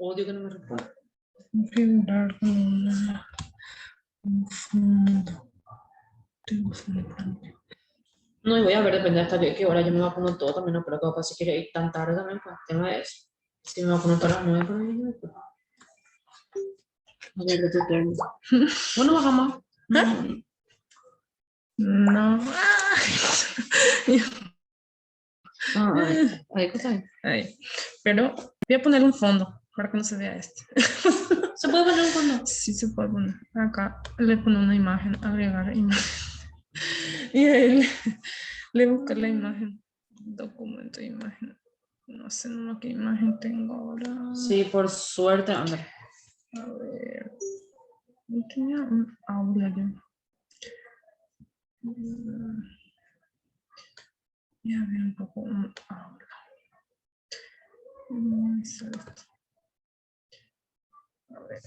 Odio que no me responda. Configurar un fondo. No, y voy a ver, depende hasta qué hora yo me vacuno todo también, no creo que va a pasar que ir tan tarde también, pues, el tema es eso. Si me vacuno todas las 9 por ahí, no, pues. A ver, de tu turno. Bueno, bajamos. No. Ahí, cosa ahí. Ay, pero voy a poner un fondo para que no se vea esto. ¿Se puede poner un fondo? Sí, se puede poner. Acá le pone una imagen, agregar imagen. Y ahí le busca la imagen. Documento de imagen. No sé no qué imagen tengo ahora. Sí, por suerte, anda. A ver. No tenía un aula yo. Voy a ver un poco un aula. A ver.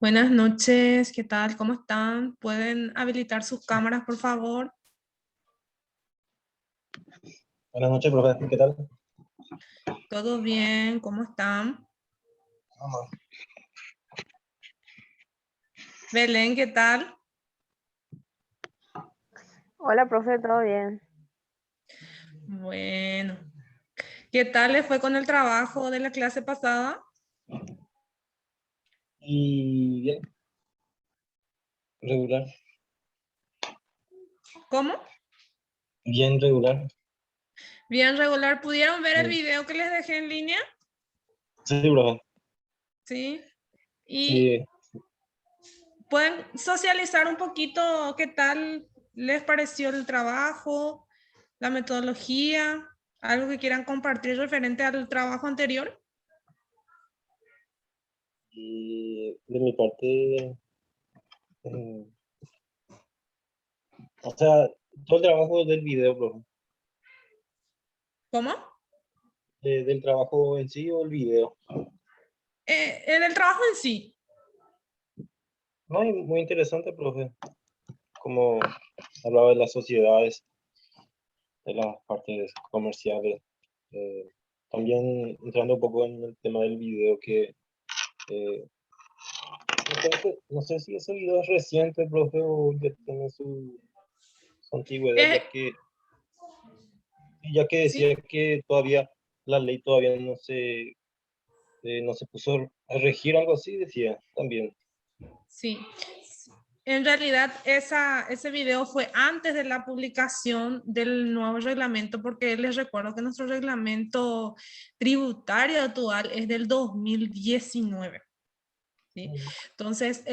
Buenas noches, ¿qué tal? ¿Cómo están? ¿Pueden habilitar sus cámaras, por favor? Buenas noches, profe. ¿Qué tal? ¿Todo bien? ¿Cómo están? Vamos. Belén, ¿qué tal? Hola, profe, ¿todo bien? Bueno, ¿qué tal les fue con el trabajo de la clase pasada? Y bien, regular. ¿Cómo? Bien regular. Bien regular. ¿Pudieron ver el Sí, video que les dejé en línea? sí, profe. Sí. ¿Y Sí, pueden socializar un poquito qué tal les pareció el trabajo, la metodología, algo que quieran compartir referente al trabajo anterior? y de mi parte, eh, o sea, todo el trabajo del video, profe. ¿Cómo? Del trabajo en sí o el video. En el trabajo en sí. No, y muy interesante, profe. Como hablaba de las sociedades, de las partes comerciales. eh, También entrando un poco en el tema del video que eh, no sé si ese video es reciente, profe, o ya tiene su antigüedad, Eh, ya que sí, decía que todavía la ley todavía no se puso a regir, algo así, decía también. sí. En realidad, ese video fue antes de la publicación del nuevo reglamento, porque les recuerdo que nuestro reglamento tributario actual es del 2019. ¿Sí? Entonces,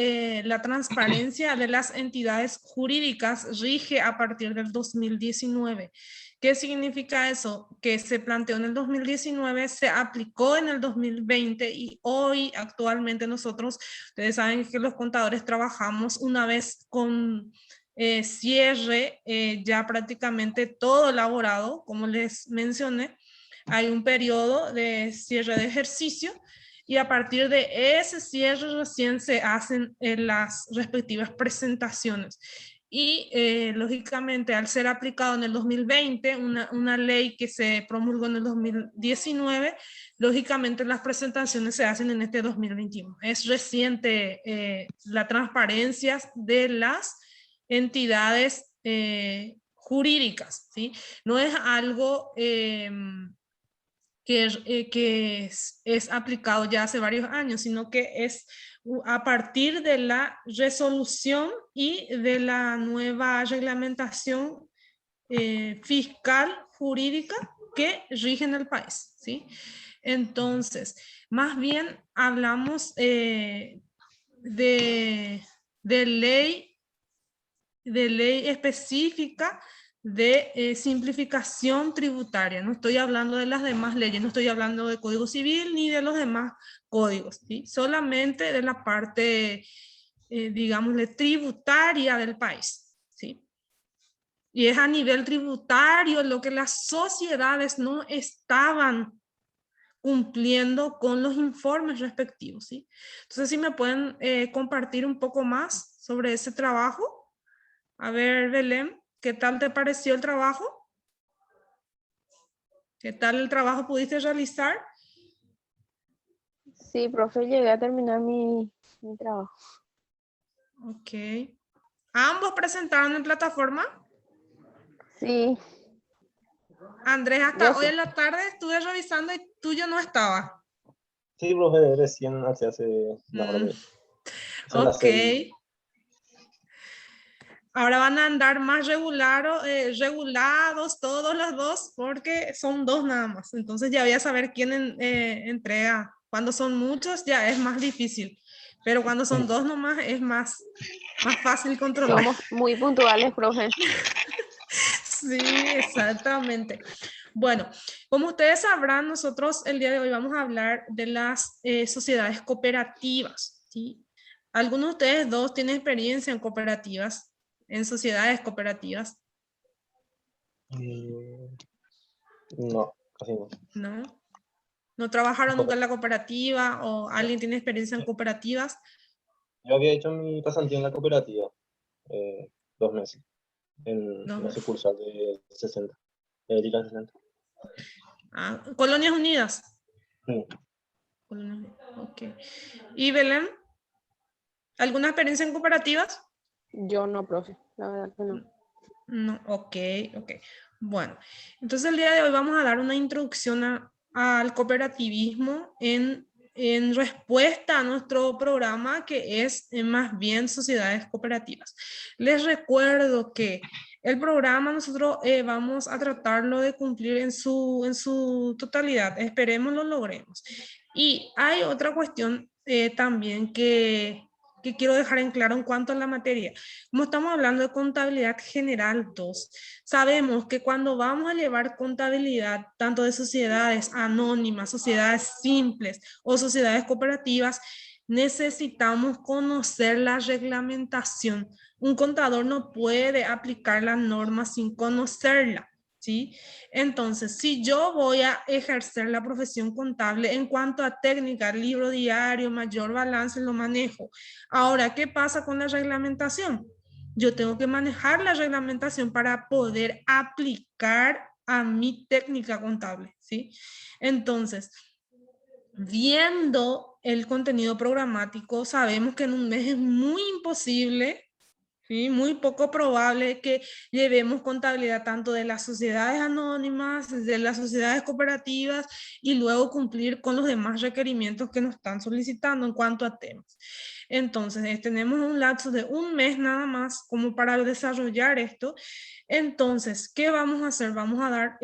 la transparencia de las entidades jurídicas rige a partir del 2019. ¿Qué significa eso? Que se planteó en el 2019, se aplicó en el 2020 y hoy actualmente nosotros, ustedes saben que los contadores trabajamos una vez con cierre ya prácticamente todo elaborado, como les mencioné, hay un periodo de cierre de ejercicio y a partir de ese cierre recién se hacen las respectivas presentaciones. Y lógicamente, al ser aplicado en el 2020, una ley que se promulgó en el 2019, lógicamente las presentaciones se hacen en este 2021. Es reciente la transparencia de las entidades jurídicas, ¿sí? No es algo que es aplicado ya hace varios años, sino que es a partir de la resolución y de la nueva reglamentación fiscal jurídica que rige en el país, ¿sí? Entonces, más bien hablamos de, de ley de ley específica de simplificación tributaria. No estoy hablando de las demás leyes, no estoy hablando de Código Civil ni de los demás códigos, ¿sí? Solamente de la parte, digámosle, tributaria del país, ¿sí? Y es a nivel tributario lo que las sociedades no estaban cumpliendo con los informes respectivos, ¿sí? Entonces, si me pueden compartir un poco más sobre ese trabajo. A ver, Belén, ¿qué tal te pareció el trabajo? ¿Qué tal el trabajo pudiste realizar? Sí, profe, llegué a terminar mi trabajo. Ok. ¿Ambos presentaron en plataforma? Sí, Andrés, yo hasta hoy sí. en la tarde estuve revisando y tuyo no estaba. Sí, profe, recién hace una hora, Mm, son las ok. 6. Ahora van a andar más regulados todos los dos porque son dos nada más. Entonces ya voy a saber quién entrega. Cuando son muchos ya es más difícil, pero cuando son dos nomás es más fácil controlar. Somos muy puntuales, profe. Sí, exactamente. Bueno, como ustedes sabrán, nosotros el día de hoy vamos a hablar de las sociedades cooperativas, ¿sí? ¿Algunos de ustedes dos tienen experiencia en cooperativas, en sociedades cooperativas? No, casi no. ¿No? ¿No trabajaron nunca en la cooperativa o alguien tiene experiencia en cooperativas? Yo había hecho mi pasantía en la cooperativa, 2 meses, en No. la sucursal de 60, de Erika 60. Ah, Colonias Unidas. Sí. Colonias Unidas, ok. ¿Y Belén? ¿Alguna experiencia en cooperativas? Yo no, profe, la verdad que no. No, ok, ok. Bueno, entonces el día de hoy vamos a dar una introducción al cooperativismo en respuesta a nuestro programa que es más bien sociedades cooperativas. Les recuerdo que el programa nosotros vamos a tratarlo de cumplir en su totalidad. Esperemos lo logremos. Y hay otra cuestión también que quiero dejar en claro en cuanto a la materia. Como estamos hablando de contabilidad general 2, sabemos que cuando vamos a llevar contabilidad tanto de sociedades anónimas, sociedades simples o sociedades cooperativas, necesitamos conocer la reglamentación. Un contador no puede aplicar la norma sin conocerla. ¿Sí? Entonces, si yo voy a ejercer la profesión contable en cuanto a técnica, libro diario, mayor balance, lo manejo. Ahora, ¿qué pasa con la reglamentación? Yo tengo que manejar la reglamentación para poder aplicar a mi técnica contable, ¿sí? Entonces, viendo el contenido programático, sabemos que en un mes es muy imposible, ¿sí? Muy poco probable que llevemos contabilidad tanto de las sociedades anónimas, de las sociedades cooperativas y luego cumplir con los demás requerimientos que nos están solicitando en cuanto a temas. Entonces, tenemos un lapso de un mes nada más como para desarrollar esto. Entonces, ¿qué vamos a hacer? Vamos a dar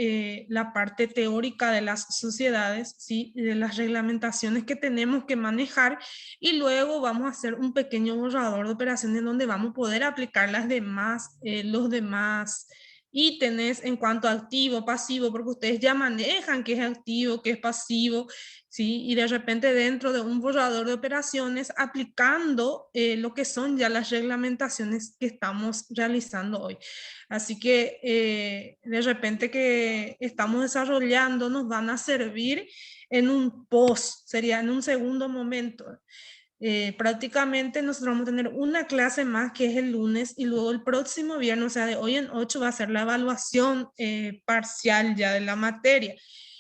la parte teórica de las sociedades, ¿sí? De las reglamentaciones que tenemos que manejar y luego vamos a hacer un pequeño borrador de operaciones donde vamos a poder aplicar los demás ítems en cuanto a activo, pasivo, porque ustedes ya manejan qué es activo, qué es pasivo, ¿sí? Y de repente dentro de un borrador de operaciones aplicando lo que son ya las reglamentaciones que estamos realizando hoy. Así que de repente que estamos desarrollando nos van a servir en un post, sería en un segundo momento. Prácticamente nosotros vamos a tener una clase más que es el lunes y luego el próximo viernes, o sea, de hoy en 8 va a ser la evaluación parcial ya de la materia.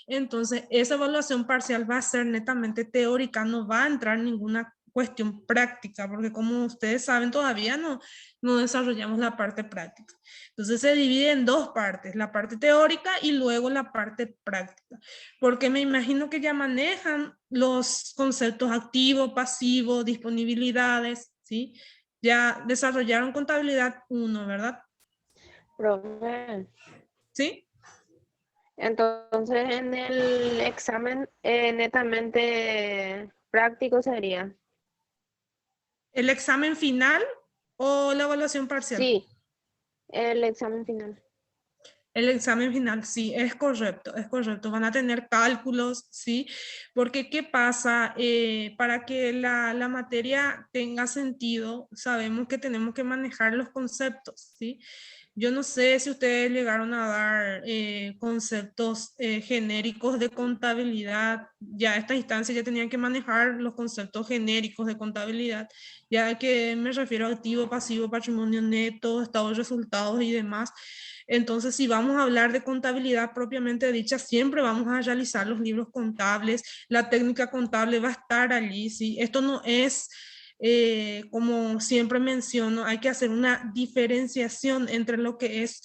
Entonces, esa evaluación parcial va a ser netamente teórica, no va a entrar ninguna cuestión práctica, porque como ustedes saben, todavía no desarrollamos la parte práctica. Entonces, se divide en dos partes, la parte teórica y luego la parte práctica, porque me imagino que ya manejan los conceptos activo, pasivo, disponibilidades, ¿sí? Ya desarrollaron contabilidad 1, ¿verdad? Profe, ¿Sí? entonces en el examen netamente práctico sería. ¿El examen final o la evaluación parcial? Sí, el examen final. El examen final, sí, es correcto, es correcto. Van a tener cálculos, sí, porque ¿qué pasa? Para que la materia tenga sentido, sabemos que tenemos que manejar los conceptos, sí. Yo no sé si ustedes llegaron a dar conceptos genéricos de contabilidad. Ya a esta instancia ya tenían que manejar los conceptos genéricos de contabilidad, ya que me refiero a activo, pasivo, patrimonio neto, estado de resultados y demás. Entonces, si vamos a hablar de contabilidad propiamente dicha, siempre vamos a realizar los libros contables, la técnica contable va a estar allí, ¿sí? Esto no es, como siempre menciono, hay que hacer una diferenciación entre lo que es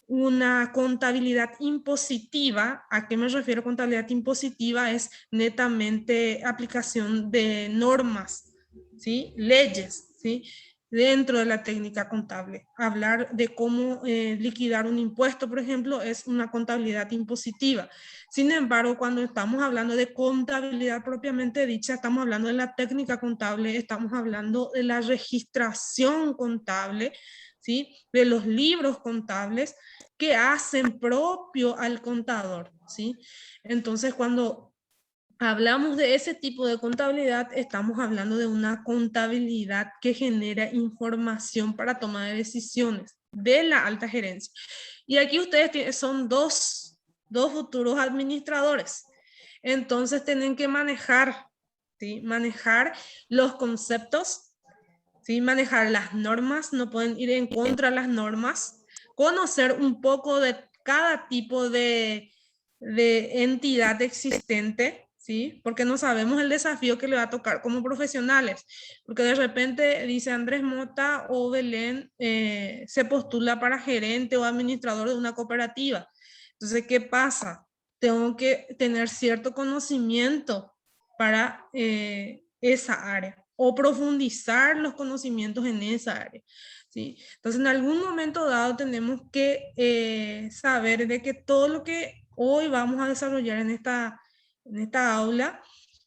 una contabilidad impositiva. ¿A qué me refiero contabilidad impositiva? Es netamente aplicación de normas, ¿sí? Leyes, ¿sí? Dentro de la técnica contable. Hablar de cómo liquidar un impuesto, por ejemplo, es una contabilidad impositiva. Sin embargo, cuando estamos hablando de contabilidad propiamente dicha, estamos hablando de la técnica contable, estamos hablando de la registración contable, ¿sí? De los libros contables que hacen propio al contador, ¿sí? Entonces, cuando hablamos de ese tipo de contabilidad, estamos hablando de una contabilidad que genera información para toma de decisiones de la alta gerencia. Y aquí ustedes son dos futuros administradores. Entonces tienen que manejar, ¿sí? Manejar los conceptos ¿sí? Manejar las normas, no pueden ir en contra de las normas, conocer un poco de cada tipo de entidad existente, ¿sí? Porque no sabemos el desafío que le va a tocar como profesionales, porque de repente dice Andrés Mota o Belén se postula para gerente o administrador de una cooperativa. Entonces, ¿qué pasa? Tengo que tener cierto conocimiento para esa área o profundizar los conocimientos en esa área. ¿Sí? Entonces, en algún momento dado tenemos que saber de que todo lo que hoy vamos a desarrollar en esta aula,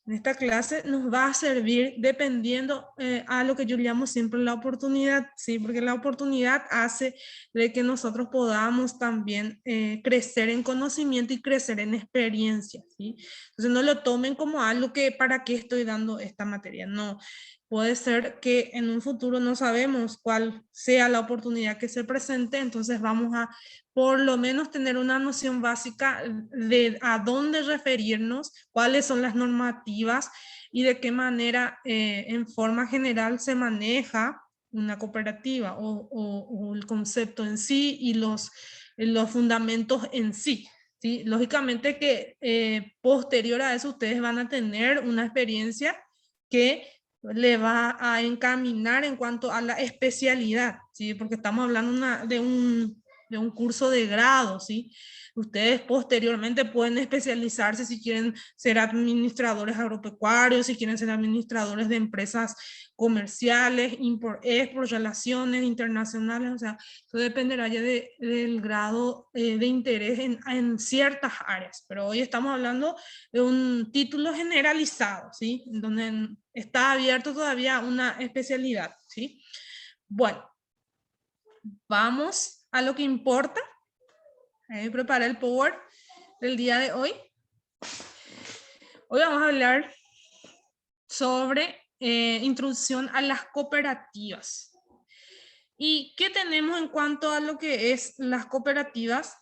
en esta clase, nos va a servir dependiendo a lo que yo llamo siempre la oportunidad, ¿sí? Porque la oportunidad hace de que nosotros podamos también crecer en conocimiento y crecer en experiencia, ¿sí? Entonces no lo tomen como algo que para qué estoy dando esta materia, no. Puede ser que en un futuro no sabemos cuál sea la oportunidad que se presente, entonces vamos a por lo menos tener una noción básica de a dónde referirnos, cuáles son las normativas y de qué manera en forma general se maneja una cooperativa o el concepto en sí y los fundamentos en sí. ¿Sí? Lógicamente que posterior a eso ustedes van a tener una experiencia que le va a encaminar en cuanto a la especialidad, ¿sí? Porque estamos hablando de un curso de grado, ¿sí? Ustedes posteriormente pueden especializarse si quieren ser administradores agropecuarios, si quieren ser administradores de empresas comerciales, export, relaciones internacionales, o sea, eso dependerá ya del grado de interés en ciertas áreas, pero hoy estamos hablando de un título generalizado, ¿sí? Donde está abierto todavía una especialidad, ¿sí? Bueno, vamos a lo que importa. Preparé el Power del día de hoy. Hoy vamos a hablar sobre introducción a las cooperativas. ¿Y qué tenemos en cuanto a lo que es las cooperativas?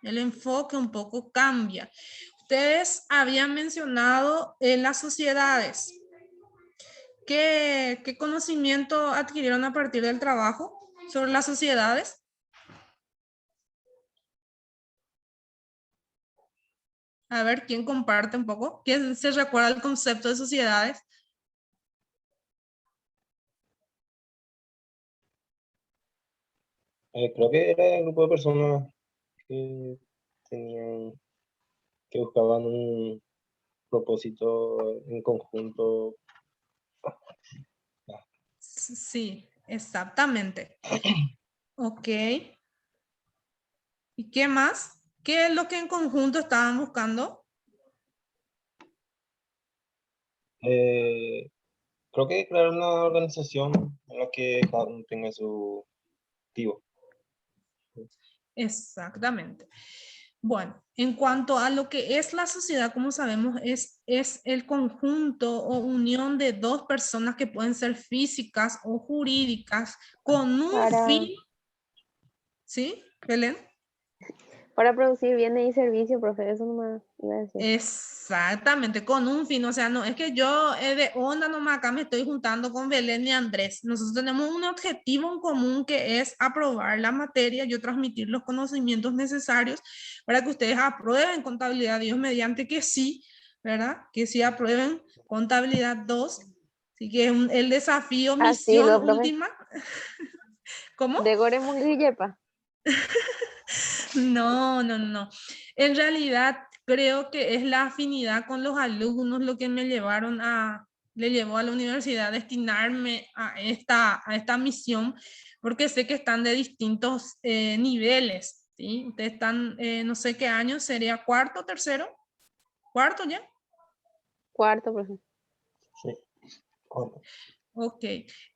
El enfoque un poco cambia. Ustedes habían mencionado las sociedades. ¿Qué conocimiento adquirieron a partir del trabajo sobre las sociedades? A ver, ¿quién comparte un poco? ¿Quién se recuerda el concepto de sociedades? Creo que era el grupo de personas que tenían, que buscaban un propósito en conjunto. Sí, exactamente. Ok. ¿Y qué más? ¿Qué es lo que en conjunto estaban buscando? Creo que crear una organización en la que cada uno tenga su objetivo. Exactamente. Bueno, en cuanto a lo que es la sociedad, como sabemos, es el conjunto o unión de dos personas que pueden ser físicas o jurídicas con un fin, ¿sí, Belén? Para producir bienes y servicios, profe, eso no me iba a decir. Exactamente, con un fin, o sea, no es que yo de onda nomás acá me estoy juntando con Belén y Andrés. Nosotros tenemos un objetivo en común que es aprobar la materia, yo transmitir los conocimientos necesarios para que ustedes aprueben contabilidad, Dios mediante que sí, ¿verdad? Que sí aprueben contabilidad 2. Así que es el desafío, Así, misión lo, profe. última. ¿Cómo? De Gore Munguillepa. No, no, no. En realidad creo que es la afinidad con los alumnos lo que me le llevó a la universidad a destinarme a esta misión, porque sé que están de distintos niveles, ¿sí? Ustedes están, no sé qué año, sería cuarto, tercero, cuarto ya. Cuarto, profe. Sí. Ok,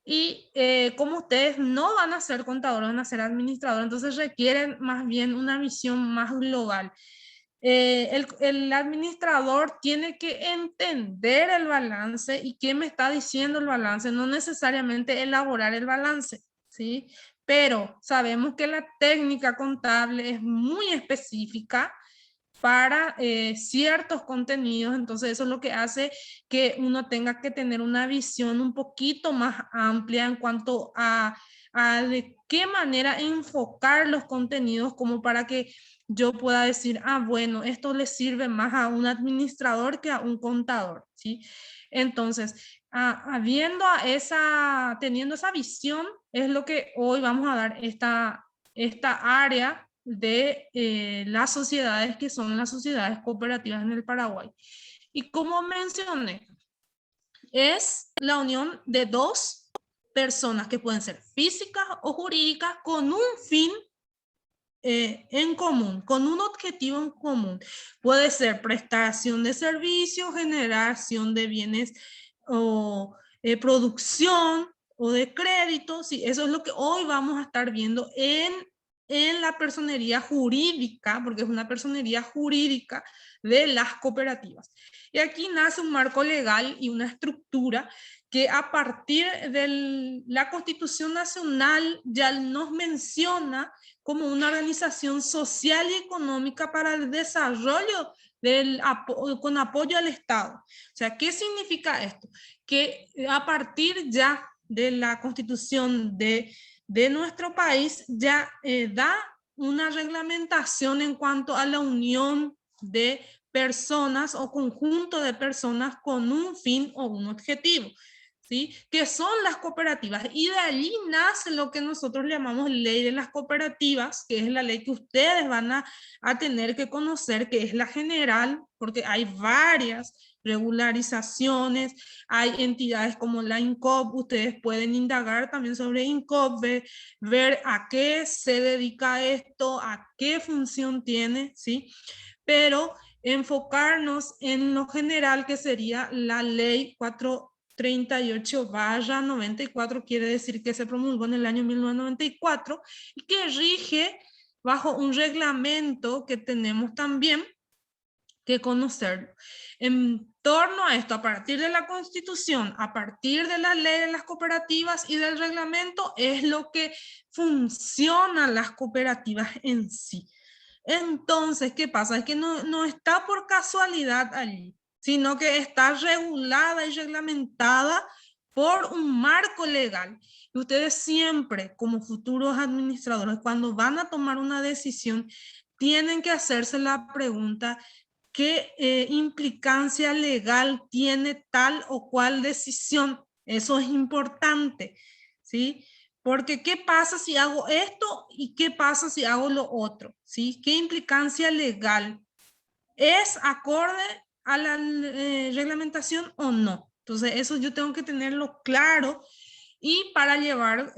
y como ustedes no van a ser contadores, van a ser administradores, entonces requieren más bien una visión más global. El administrador tiene que entender el balance y qué me está diciendo el balance, no necesariamente elaborar el balance, ¿sí? Pero sabemos que la técnica contable es muy específica para ciertos contenidos. Entonces eso es lo que hace que uno tenga que tener una visión un poquito más amplia en cuanto a de qué manera enfocar los contenidos, como para que yo pueda decir, ah, bueno, esto le sirve más a un administrador que a un contador, ¿sí? Entonces, teniendo esa visión, es lo que hoy vamos a dar esta área de las sociedades, que son las sociedades cooperativas en el Paraguay. Y como mencioné, es la unión de dos personas que pueden ser físicas o jurídicas con un fin en común, con un objetivo en común. Puede ser prestación de servicios, generación de bienes o producción o de crédito. Sí, eso es lo que hoy vamos a estar viendo en la personería jurídica, porque es una personería jurídica de las cooperativas. Y aquí nace un marco legal y una estructura que a partir de la Constitución Nacional ya nos menciona como una organización social y económica para el desarrollo con apoyo al Estado. O sea, ¿qué significa esto? Que a partir ya de la Constitución de nuestro país ya da una reglamentación en cuanto a la unión de personas o conjunto de personas con un fin o un objetivo, ¿sí? Que son las cooperativas. Y de allí nace lo que nosotros llamamos ley de las cooperativas, que es la ley que ustedes van a tener que conocer, que es la general, porque hay varias regularizaciones, hay entidades como la INCOP, ustedes pueden indagar también sobre INCOP, ver a qué se dedica esto, a qué función tiene, ¿sí? Pero enfocarnos en lo general, que sería la ley 438/94, quiere decir que se promulgó en el año 1994 y que rige bajo un reglamento que tenemos también que conocerlo. En torno a esto, a partir de la Constitución, a partir de la ley de las cooperativas y del reglamento, es lo que funcionan las cooperativas en sí. Entonces, ¿qué pasa? Es que no está por casualidad allí, sino que está regulada y reglamentada por un marco legal. Y ustedes siempre, como futuros administradores, cuando van a tomar una decisión, tienen que hacerse la pregunta: ¿qué implicancia legal tiene tal o cual decisión? Eso es importante, ¿sí? Porque ¿qué pasa si hago esto y qué pasa si hago lo otro? ¿Sí? ¿Qué implicancia legal? ¿Es acorde a la reglamentación o no? Entonces, eso yo tengo que tenerlo claro, y para llevar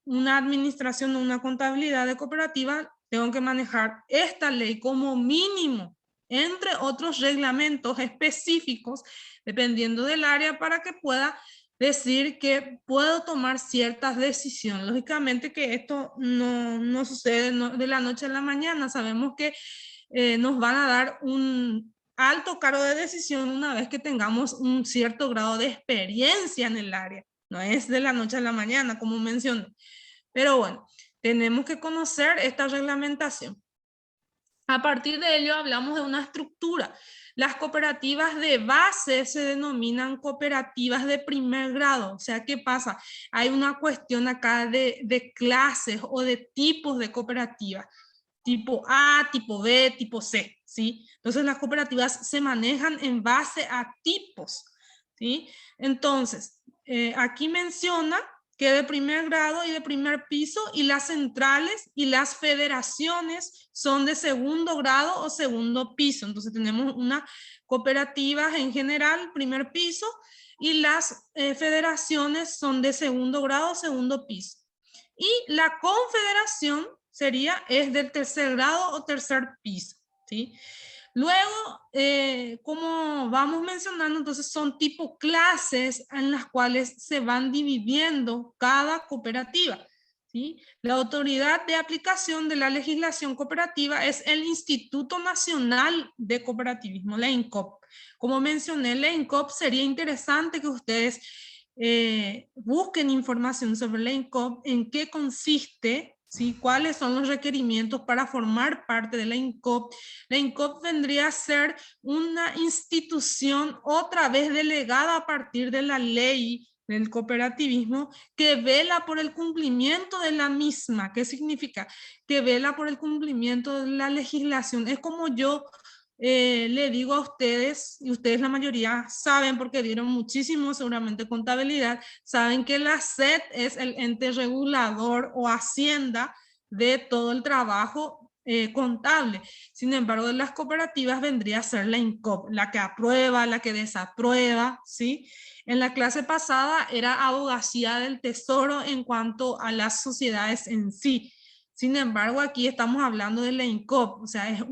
una administración o una contabilidad de cooperativa, tengo que manejar esta ley como mínimo, entre otros reglamentos específicos, dependiendo del área, para que pueda decir que puedo tomar ciertas decisiones. Lógicamente que esto no sucede de la noche a la mañana. Sabemos que nos van a dar un alto cargo de decisión una vez que tengamos un cierto grado de experiencia en el área. No es de la noche a la mañana, como mencioné. Pero bueno, tenemos que conocer esta reglamentación. A partir de ello hablamos de una estructura. Las cooperativas de base se denominan cooperativas de primer grado. O sea, ¿qué pasa? Hay una cuestión acá de clases o de tipos de cooperativas. Tipo A, tipo B, tipo C, ¿sí? Entonces las cooperativas se manejan en base a tipos, ¿sí? Entonces, aquí menciona que de primer grado y de primer piso, y las centrales y las federaciones son de segundo grado o segundo piso. Entonces tenemos una cooperativa en general, primer piso, y las federaciones son de segundo grado o segundo piso. Y la confederación es del tercer grado o tercer piso, ¿sí? Luego, como vamos mencionando, entonces son tipo clases en las cuales se van dividiendo cada cooperativa, ¿sí? La autoridad de aplicación de la legislación cooperativa es el Instituto Nacional de Cooperativismo, la INCOP. Como mencioné, la INCOP, sería interesante que ustedes busquen información sobre la INCOP, en qué consiste, ¿sí? ¿Cuáles son los requerimientos para formar parte de la INCOP? La INCOP vendría a ser una institución otra vez delegada a partir de la ley del cooperativismo que vela por el cumplimiento de la misma. ¿Qué significa? Que vela por el cumplimiento de la legislación. Es como yo le digo a ustedes, y ustedes la mayoría saben porque dieron muchísimo seguramente contabilidad, saben que la SED es el ente regulador o hacienda de todo el trabajo contable. Sin embargo, de las cooperativas vendría a ser la INCOP, la que aprueba, la que desaprueba, ¿sí? En la clase pasada era abogacía del tesoro en cuanto a las sociedades en sí. Sin embargo, aquí estamos hablando de la INCOP, o sea, es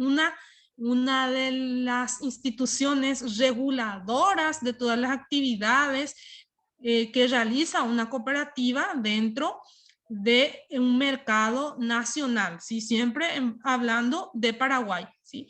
una de las instituciones reguladoras de todas las actividades que realiza una cooperativa dentro de un mercado nacional, ¿sí? Siempre hablando de Paraguay, ¿sí?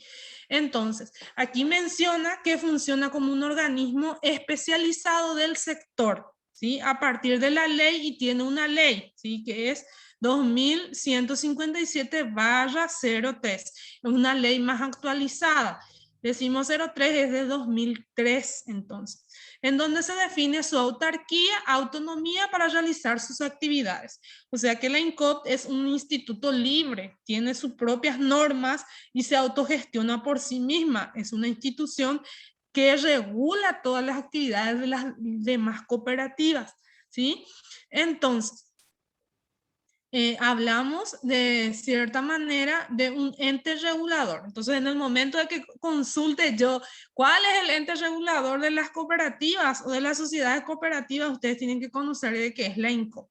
Entonces, aquí menciona que funciona como un organismo especializado del sector, ¿sí? A partir de la ley, y tiene una ley, ¿sí? Que es 2157/03. Es una ley más actualizada. Decimos 03 es de 2003, entonces, en donde se define su autarquía, autonomía para realizar sus actividades. O sea que la INCOP es un instituto libre, tiene sus propias normas y se autogestiona por sí misma. Es una institución que regula todas las actividades de las demás cooperativas, ¿sí? Entonces, hablamos de cierta manera de un ente regulador. Entonces, en el momento de que consulte yo cuál es el ente regulador de las cooperativas o de las sociedades cooperativas, ustedes tienen que conocer de qué es la INCOP.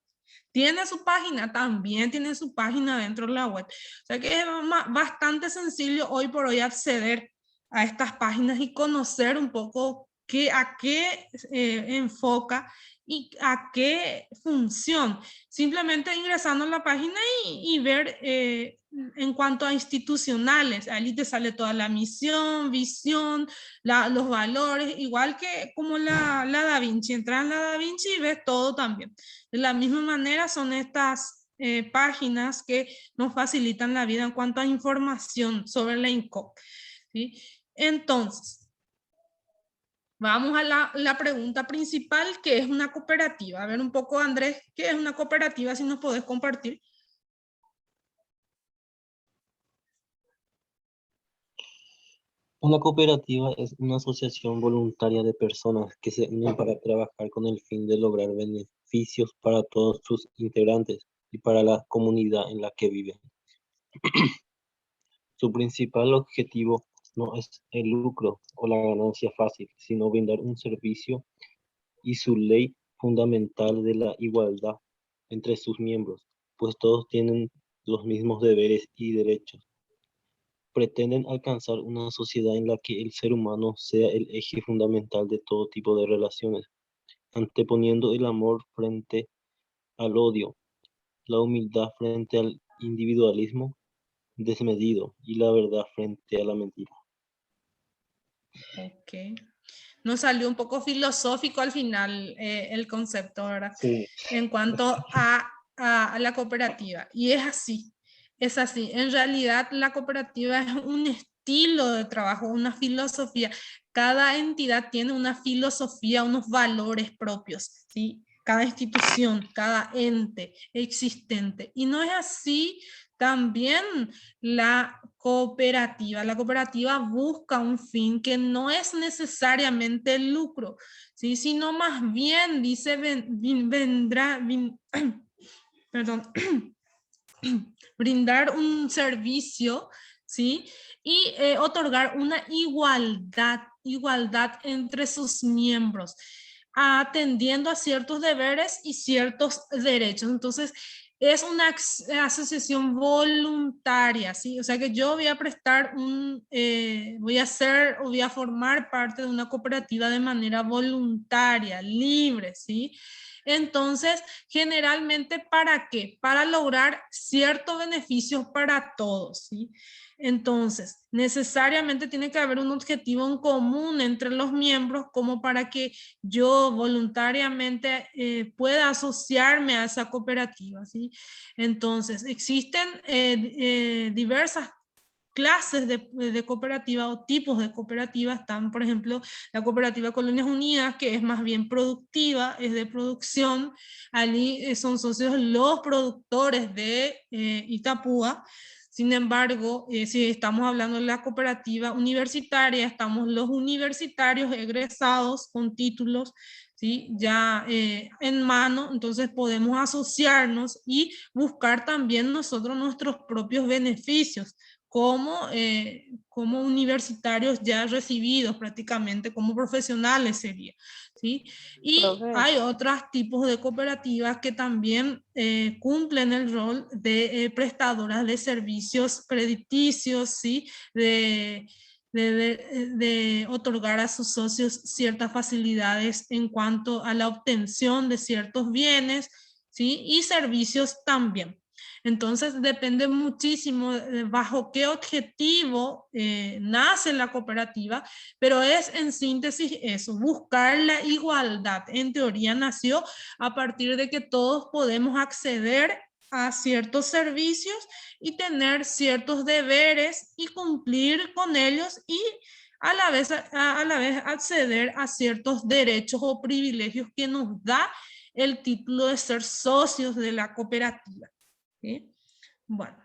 Tiene su página, también tiene su página dentro de la web. O sea que es bastante sencillo hoy por hoy acceder a estas páginas y conocer un poco a qué enfoca y a qué función. Simplemente ingresando a la página y ver en cuanto a institucionales, ahí te sale toda la misión, visión, los valores, igual que como la Da Vinci. Entras en la Da Vinci y ves todo también. De la misma manera son estas páginas que nos facilitan la vida en cuanto a información sobre la INCOP, ¿sí? Entonces, vamos a la pregunta principal, que es una cooperativa. A ver un poco, Andrés, ¿qué es una cooperativa? Si nos podés compartir. Una cooperativa es una asociación voluntaria de personas que se unen para trabajar con el fin de lograr beneficios para todos sus integrantes y para la comunidad en la que viven. Su principal objetivo no es el lucro o la ganancia fácil, sino brindar un servicio, y su ley fundamental de la igualdad entre sus miembros, pues todos tienen los mismos deberes y derechos. Pretenden alcanzar una sociedad en la que el ser humano sea el eje fundamental de todo tipo de relaciones, anteponiendo el amor frente al odio, la humildad frente al individualismo desmedido y la verdad frente a la mentira. Ok. Nos salió un poco filosófico al final el concepto, ¿verdad? Sí. En cuanto a la cooperativa. Y es así, es así. En realidad la cooperativa es un estilo de trabajo, una filosofía. Cada entidad tiene una filosofía, unos valores propios, ¿sí? Cada institución, cada ente existente. Y no es así también la cooperativa. La cooperativa busca un fin que no es necesariamente el lucro, ¿sí? Sino más bien dice perdón, brindar un servicio, ¿sí? Y otorgar una igualdad entre sus miembros, atendiendo a ciertos deberes y ciertos derechos. Entonces, es una asociación voluntaria, ¿sí? O sea que yo voy a voy a formar parte de una cooperativa de manera voluntaria, libre, ¿sí? Entonces, generalmente, ¿para qué? Para lograr ciertos beneficios para todos, ¿sí? Entonces, necesariamente tiene que haber un objetivo en común entre los miembros como para que yo voluntariamente pueda asociarme a esa cooperativa, ¿sí? Entonces, existen diversas clases de cooperativa o tipos de cooperativas. Están, por ejemplo, la cooperativa Colonias Unidas, que es más bien productiva, es de producción. Allí son socios los productores de Itapúa. Sin embargo, si estamos hablando de la cooperativa universitaria, estamos los universitarios egresados con títulos, ¿sí? Ya en mano, entonces podemos asociarnos y buscar también nosotros nuestros propios beneficios como universitarios ya recibidos prácticamente, como profesionales sería, ¿sí? Y Profe, hay otros tipos de cooperativas que también cumplen el rol de prestadoras de servicios crediticios, ¿sí? De otorgar a sus socios ciertas facilidades en cuanto a la obtención de ciertos bienes, ¿sí? Y servicios también. Entonces depende muchísimo bajo qué objetivo nace la cooperativa, pero es en síntesis eso, buscar la igualdad. En teoría nació a partir de que todos podemos acceder a ciertos servicios y tener ciertos deberes y cumplir con ellos y a la vez acceder a ciertos derechos o privilegios que nos da el título de ser socios de la cooperativa. ¿Sí? Bueno,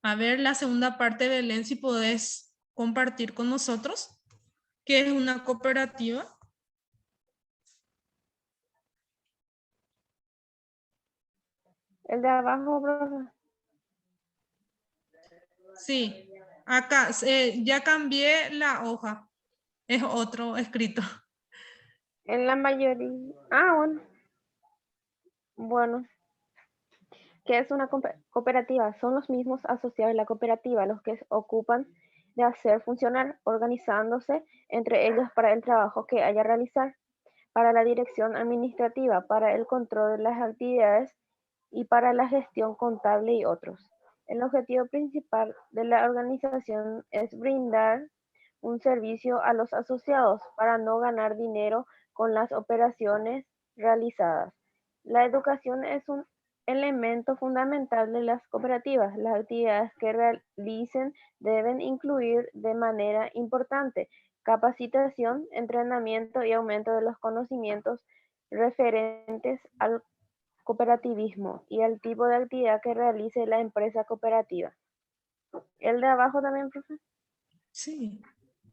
a ver la segunda parte, Belén, si podés compartir con nosotros qué es una cooperativa. el de abajo, profe. Sí, acá ya cambié la hoja, es otro escrito. En la mayoría. Ah, bueno. Bueno, ¿qué es una cooperativa? Son los mismos asociados a la cooperativa los que se ocupan de hacer funcionar, organizándose entre ellos para el trabajo que haya realizar, para la dirección administrativa, para el control de las actividades y para la gestión contable y otros. El objetivo principal de la organización es brindar un servicio a los asociados para no ganar dinero con las operaciones realizadas. La educación es un elemento fundamental de las cooperativas. Las actividades que realicen deben incluir de manera importante capacitación, entrenamiento y aumento de los conocimientos referentes al cooperativismo y al tipo de actividad que realice la empresa cooperativa. ¿El de abajo también, profe? Sí,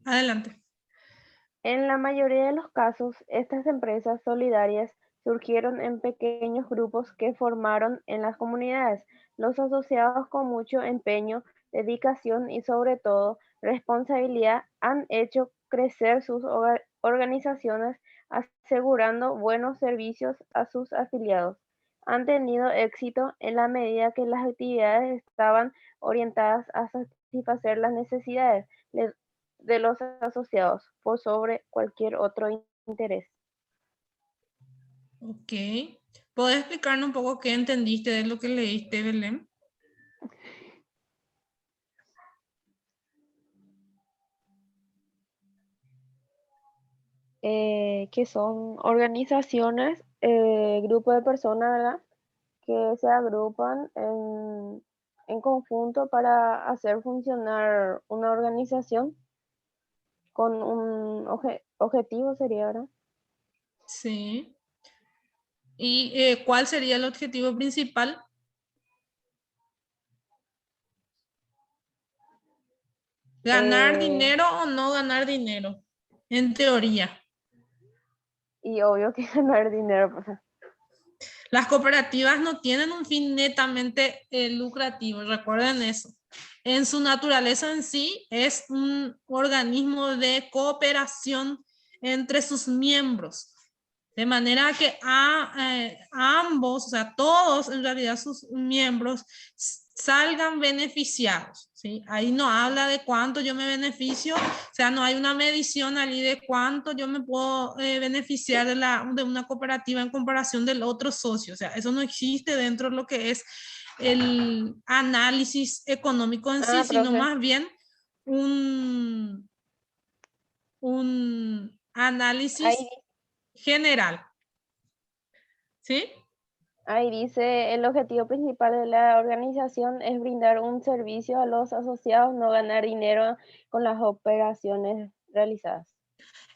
adelante. En la mayoría de los casos, estas empresas solidarias surgieron en pequeños grupos que formaron en las comunidades. Los asociados con mucho empeño, dedicación y sobre todo responsabilidad han hecho crecer sus organizaciones asegurando buenos servicios a sus afiliados. Han tenido éxito en la medida que las actividades estaban orientadas a satisfacer las necesidades de los asociados por sobre cualquier otro interés. Ok. ¿Podés explicarnos un poco qué entendiste de lo que leíste, Belén? Que son organizaciones, grupos de personas, ¿verdad? Que se agrupan en conjunto para hacer funcionar una organización con un objetivo, sería, ¿verdad? Sí. ¿Y cuál sería el objetivo principal? ¿Ganar Eh, dinero o no ganar dinero? En teoría. y obvio que ganar dinero, pues. Las cooperativas no tienen un fin netamente lucrativo, recuerden eso. En su naturaleza en sí es un organismo de cooperación entre sus miembros. De manera que ambos, o sea, todos en realidad sus miembros salgan beneficiados, ¿sí? Ahí no habla de cuánto yo me beneficio, o sea, no hay una medición allí de cuánto yo me puedo beneficiar de una cooperativa en comparación del otro socio, o sea, eso no existe dentro de lo que es el análisis económico en sí, sino Profe. más bien un análisis Ahí, general, ¿sí? ahí dice, el objetivo principal de la organización es brindar un servicio a los asociados, no ganar dinero con las operaciones realizadas.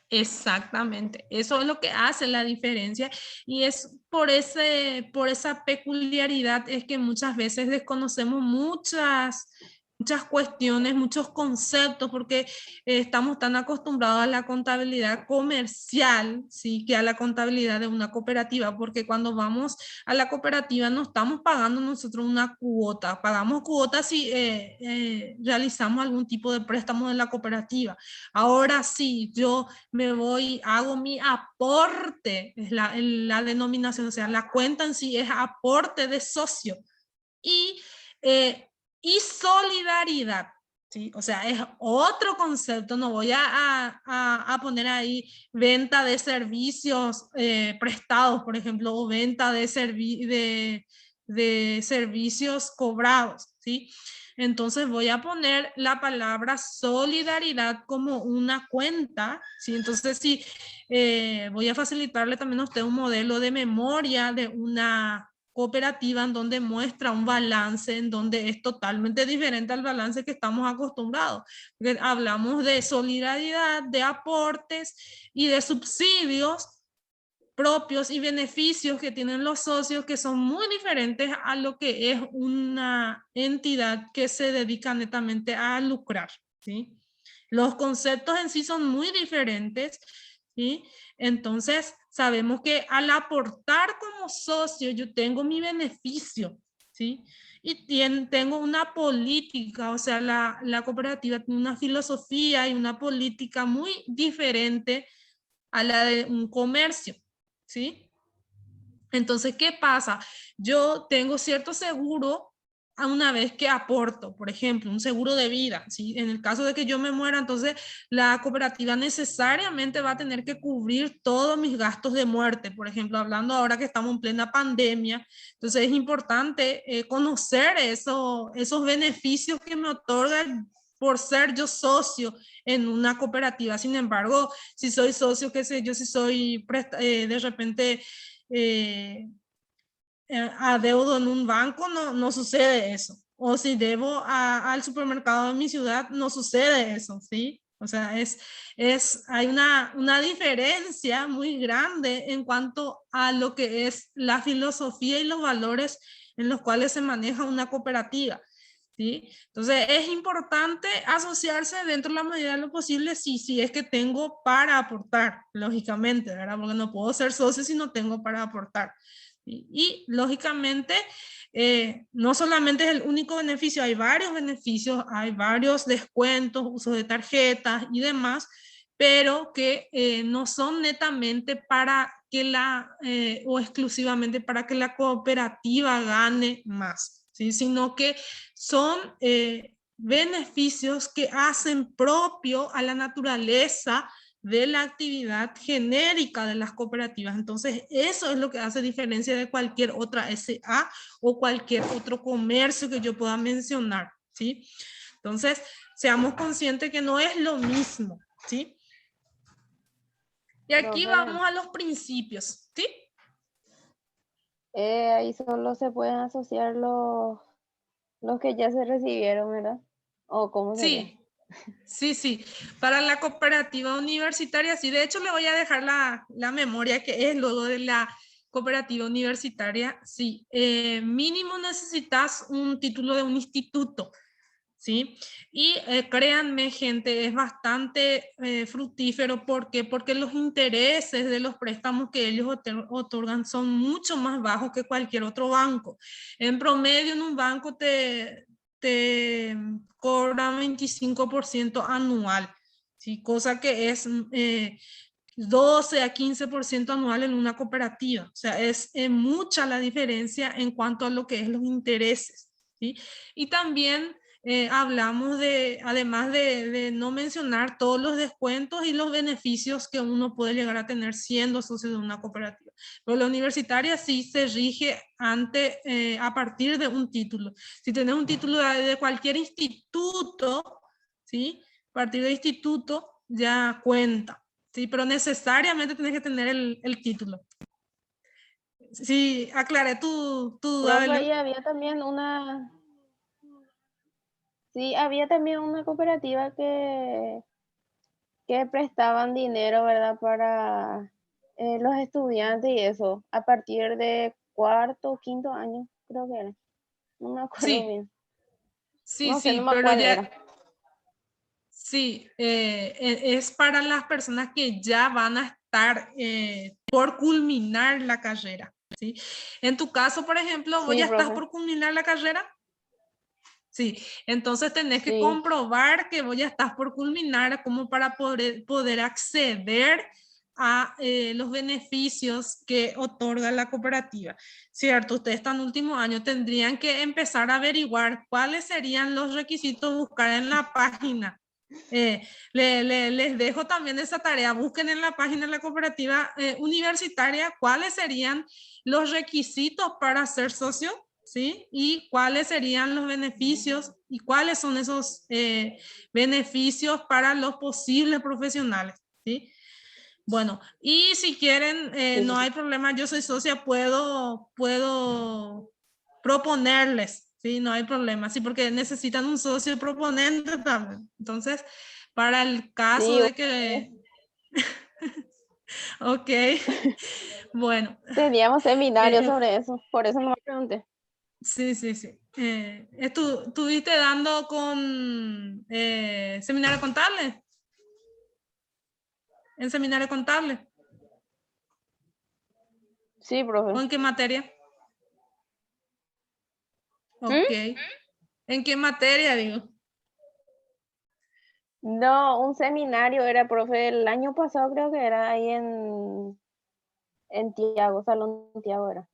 Exactamente, eso es lo que hace la diferencia y es por esa peculiaridad es que muchas veces desconocemos muchas cuestiones, muchos conceptos, porque estamos tan acostumbrados a la contabilidad comercial, ¿sí? Que a la contabilidad de una cooperativa, porque cuando vamos a la cooperativa no estamos pagando nosotros una cuota, pagamos cuotas si realizamos algún tipo de préstamo de la cooperativa. Ahora sí, yo me voy, hago mi aporte, es la denominación, o sea, la cuenta en sí es aporte de socio y, y solidaridad, ¿sí? O sea, es otro concepto, no voy a poner ahí venta de servicios prestados, por ejemplo, o venta de servicios cobrados, ¿sí? Entonces voy a poner la palabra solidaridad como una cuenta, ¿sí? Entonces sí, voy a facilitarle también a usted un modelo de memoria de una cooperativa en donde muestra un balance en donde es totalmente diferente al balance que estamos acostumbrados. Porque hablamos de solidaridad, de aportes y de subsidios propios y beneficios que tienen los socios que son muy diferentes a lo que es una entidad que se dedica netamente a lucrar, ¿sí? Los conceptos en sí son muy diferentes, ¿sí? Entonces, sabemos que al aportar como socio, yo tengo mi beneficio, ¿sí? Y tengo una política, o sea, la cooperativa tiene una filosofía y una política muy diferente a la de un comercio, ¿sí? Entonces, ¿qué pasa? Yo tengo cierto seguro a una vez que aporto, por ejemplo, un seguro de vida, ¿sí? En el caso de que yo me muera, entonces la cooperativa necesariamente va a tener que cubrir todos mis gastos de muerte, por ejemplo, hablando ahora que estamos en plena pandemia, entonces es importante conocer esos beneficios que me otorgan por ser yo socio en una cooperativa. Sin embargo, si soy socio, qué sé yo, si soy de repente adeudo en un banco, no sucede eso. O si debo al supermercado de mi ciudad, no sucede eso, ¿sí? O sea, hay una diferencia muy grande en cuanto a lo que es la filosofía y los valores en los cuales se maneja una cooperativa, ¿sí? Entonces, es importante asociarse dentro de la medida de lo posible si es que tengo para aportar, lógicamente, ¿verdad? Porque no puedo ser socio si no tengo para aportar. Y lógicamente, no solamente es el único beneficio, hay varios beneficios, hay varios descuentos, uso de tarjetas y demás, pero que no son netamente para que o exclusivamente para que la cooperativa gane más, ¿sí? Sino que son beneficios que hacen propio a la naturaleza de la actividad genérica de las cooperativas. Entonces, eso es lo que hace diferencia de cualquier otra SA o cualquier otro comercio que yo pueda mencionar, ¿sí? Entonces, seamos conscientes que no es lo mismo, ¿sí? Y aquí Profe, vamos a los principios, ¿sí? ahí solo se pueden asociar los que ya se recibieron, ¿verdad? ¿O cómo sería? Sí. Para la cooperativa universitaria, sí. De hecho, le voy a dejar la memoria que es luego de la cooperativa universitaria. Sí, mínimo necesitas un título de un instituto, ¿sí? Y créanme, gente, es bastante fructífero. ¿Por qué? Porque los intereses de los préstamos que ellos otorgan son mucho más bajos que cualquier otro banco. En promedio, en un banco te cobran 25% anual, ¿sí? Cosa que es 12 a 15% anual en una cooperativa. O sea, es mucha la diferencia en cuanto a lo que es los intereses, ¿sí? Y también hablamos de, además de no mencionar todos los descuentos y los beneficios que uno puede llegar a tener siendo socio de una cooperativa. Pero la universitaria sí se rige a partir de un título. Si tenés un título de cualquier instituto, ¿sí? A partir del instituto ya cuenta, ¿sí? Pero necesariamente tenés que tener el título. Sí, aclaré tu duda, Profe, Belén. y había también una, sí, había también una cooperativa que prestaban dinero, ¿verdad? Para los estudiantes y eso, a partir de cuarto o quinto año, creo que era. No me acuerdo Sí, bien. sí, No sé, sí, no me pero acuerdo ya, era. sí, es para las personas que ya van a estar por culminar la carrera, ¿sí? En tu caso, por ejemplo, vos Sí, ya estás profe. por culminar la carrera. Sí, entonces tenés que Sí. comprobar que vos ya estás por culminar como para poder acceder a los beneficios que otorga la cooperativa. Cierto, ustedes están en último año, tendrían que empezar a averiguar cuáles serían los requisitos, buscar en la página. Les dejo también esa tarea, busquen en la página de la cooperativa universitaria cuáles serían los requisitos para ser socio, ¿sí? Y cuáles serían los beneficios y cuáles son esos beneficios para los posibles profesionales, ¿sí? Bueno, y si quieren, Sí, sí, no sí. hay problema, yo soy socia, puedo proponerles, ¿sí? No hay problema, sí, porque necesitan un socio proponente también. Entonces, para el caso Sí, de que, ok, bueno, teníamos seminarios eh, sobre eso, por eso no me pregunté. sí, sí, sí. ¿Estuviste dando con seminario contable? ¿En seminario contable? Sí, ¿O profe. en qué materia? ¿Mm? Ok. ¿En qué materia, digo? No, un seminario era, profe, el año pasado creo que era ahí en Tiago, Salón Tiago era.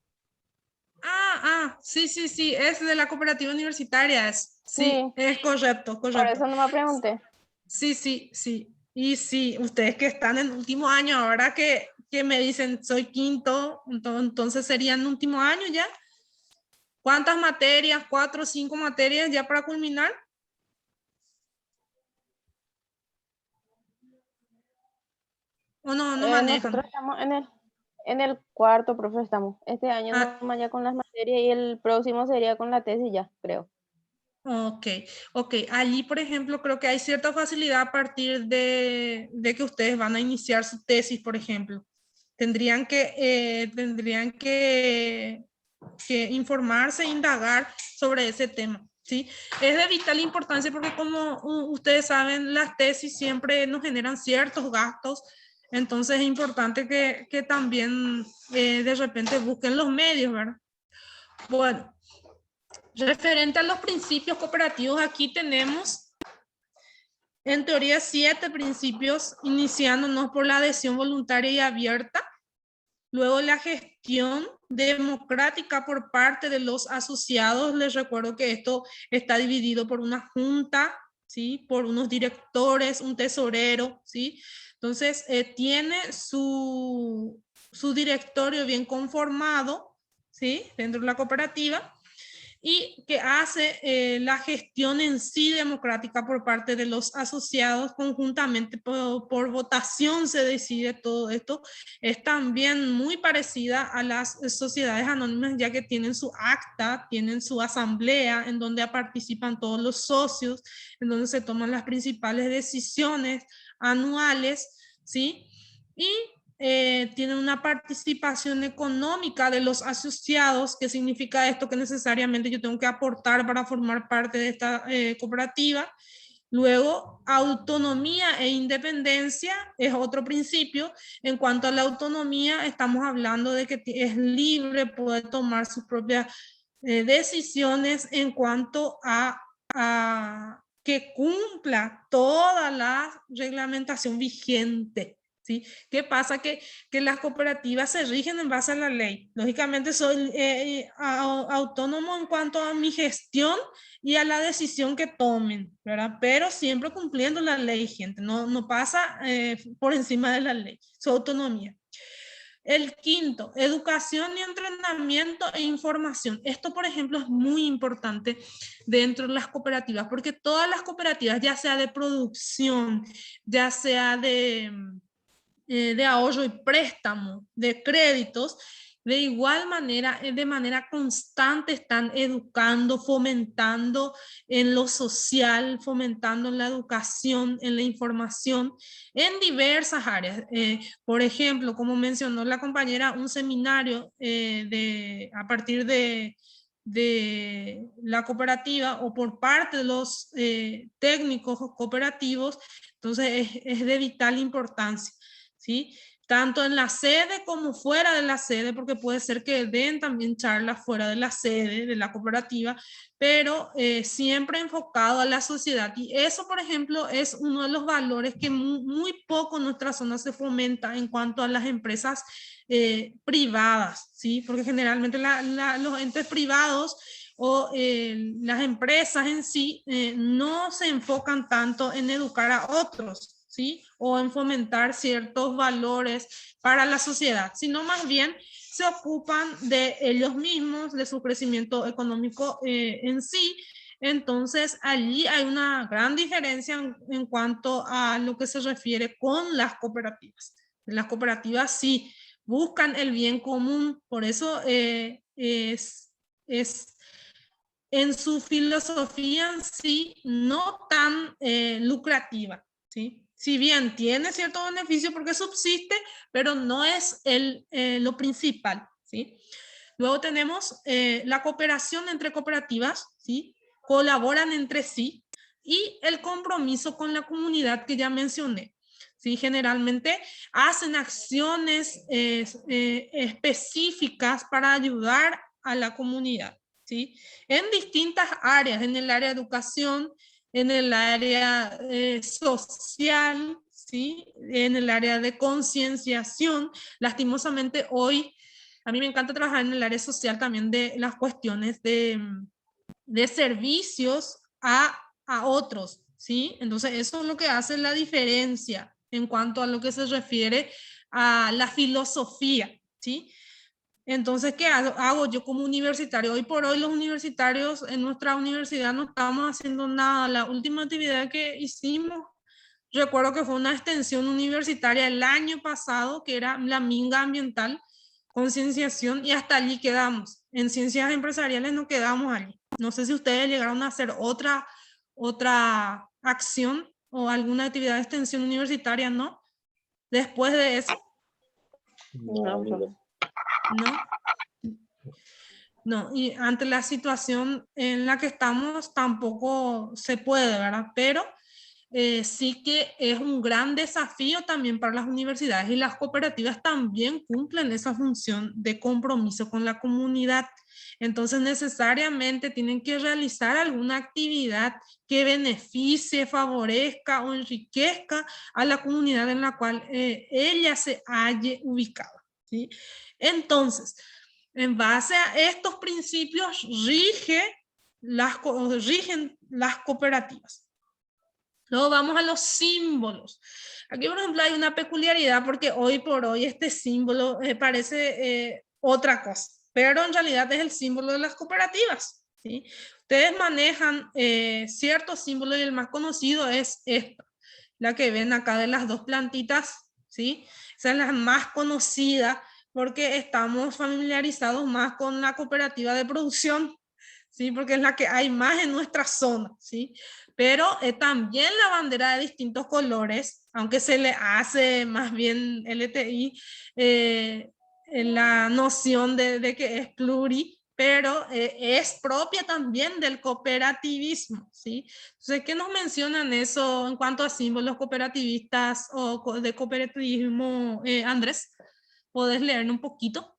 Sí, sí, sí, es de la cooperativa universitaria, sí, Sí, es correcto, por correcto. eso no me pregunté. Sí, sí, sí. Y sí, ustedes que están en último año, ahora que me dicen soy quinto, entonces serían último año ya. ¿Cuántas materias? ¿4 o 5 materias ya para culminar? ¿O no Nosotros manejan? estamos en el cuarto, profe, estamos. Este año Ah, nomás ya con las materias y el próximo sería con la tesis ya, creo. ok, ok. Allí, por ejemplo, creo que hay cierta facilidad a partir de que ustedes van a iniciar su tesis, por ejemplo. Tendrían que informarse, indagar sobre ese tema, ¿sí? Es de vital importancia porque como ustedes saben, las tesis siempre nos generan ciertos gastos, entonces es importante que también de repente busquen los medios, ¿verdad? Bueno, referente a los principios cooperativos, aquí tenemos en teoría 7 principios, iniciándonos por la adhesión voluntaria y abierta, luego la gestión democrática por parte de los asociados. Les recuerdo que esto está dividido por una junta, ¿sí? Por unos directores, un tesorero, ¿sí? Entonces, tiene su directorio bien conformado, ¿sí? Dentro de la cooperativa y que hace la gestión en sí democrática por parte de los asociados conjuntamente por votación se decide todo esto. Es también muy parecida a las sociedades anónimas ya que tienen su acta, tienen su asamblea en donde participan todos los socios, en donde se toman las principales decisiones anuales, ¿sí? Y tienen una participación económica de los asociados. ¿Qué significa esto? Que necesariamente yo tengo que aportar para formar parte de esta cooperativa. Luego, autonomía e independencia es otro principio. En cuanto a la autonomía, estamos hablando de que es libre, puede tomar sus propias decisiones en cuanto a que cumpla toda la reglamentación vigente. ¿sí? ¿Qué pasa? Que las cooperativas se rigen en base a la ley. Lógicamente soy autónomo en cuanto a mi gestión y a la decisión que tomen, ¿verdad? Pero siempre cumpliendo la ley, gente. No pasa por encima de la ley. Su autonomía. El quinto, educación y entrenamiento e información. Esto, por ejemplo, es muy importante dentro de las cooperativas, porque todas las cooperativas, ya sea de producción, ya sea de ahorro y préstamo, de créditos, de igual manera, de manera constante están educando, fomentando en lo social, fomentando en la educación, en la información, en diversas áreas. Por ejemplo, como mencionó la compañera, un seminario a partir de la cooperativa o por parte de los técnicos cooperativos, entonces es de vital importancia, ¿sí? Tanto en la sede como fuera de la sede, porque puede ser que den también charlas fuera de la sede, de la cooperativa, pero siempre enfocado a la sociedad. Y eso, por ejemplo, es uno de los valores que muy poco en nuestra zona se fomenta en cuanto a las empresas privadas, ¿sí? Porque generalmente los entes privados o las empresas en sí no se enfocan tanto en educar a otros, ¿sí? O en fomentar ciertos valores para la sociedad, sino más bien se ocupan de ellos mismos, de su crecimiento económico en sí. Entonces, allí hay una gran diferencia en cuanto a lo que se refiere con las cooperativas. Las cooperativas sí buscan el bien común, por eso es en su filosofía en sí no tan lucrativa, ¿sí? Si bien tiene cierto beneficio porque subsiste, pero no es lo principal, ¿sí? Luego tenemos la cooperación entre cooperativas, ¿sí? Colaboran entre sí, y el compromiso con la comunidad que ya mencioné. ¿Sí? Generalmente hacen acciones específicas para ayudar a la comunidad, ¿sí? En distintas áreas, en el área de educación, en el área social, ¿sí? En el área de concienciación. Lastimosamente hoy, a mí me encanta trabajar en el área social también de las cuestiones de servicios a otros, ¿sí? Entonces eso es lo que hace la diferencia en cuanto a lo que se refiere a la filosofía, ¿sí? Entonces, ¿qué hago yo como universitario? Hoy por hoy los universitarios en nuestra universidad no estamos haciendo nada. La última actividad que hicimos, recuerdo que fue una extensión universitaria el año pasado, que era la minga ambiental, concienciación, y hasta allí quedamos. En ciencias empresariales no quedamos allí. No sé si ustedes llegaron a hacer otra acción o alguna actividad de extensión universitaria, ¿no? Después de eso, No, amigo. ¿no? No, y ante la situación en la que estamos tampoco se puede, ¿verdad? Pero sí que es un gran desafío también para las universidades, y las cooperativas también cumplen esa función de compromiso con la comunidad. Entonces necesariamente tienen que realizar alguna actividad que beneficie, favorezca o enriquezca a la comunidad en la cual ella se halle ubicada, ¿sí? Entonces, en base a estos principios rigen las cooperativas. Luego vamos a los símbolos. Aquí, por ejemplo, hay una peculiaridad porque hoy por hoy este símbolo parece otra cosa, pero en realidad es el símbolo de las cooperativas, ¿sí? Ustedes manejan ciertos símbolos y el más conocido es esta, la que ven acá de las dos plantitas, ¿sí? Esa es la más conocida porque estamos familiarizados más con la cooperativa de producción, ¿sí? Porque es la que hay más en nuestra zona, ¿sí? Pero también la bandera de distintos colores, aunque se le hace más bien LTI la noción de que es pluri, pero es propia también del cooperativismo, ¿sí? Entonces, ¿qué nos mencionan eso en cuanto a símbolos cooperativistas o de cooperativismo, Andrés? ¿Podés leer un poquito?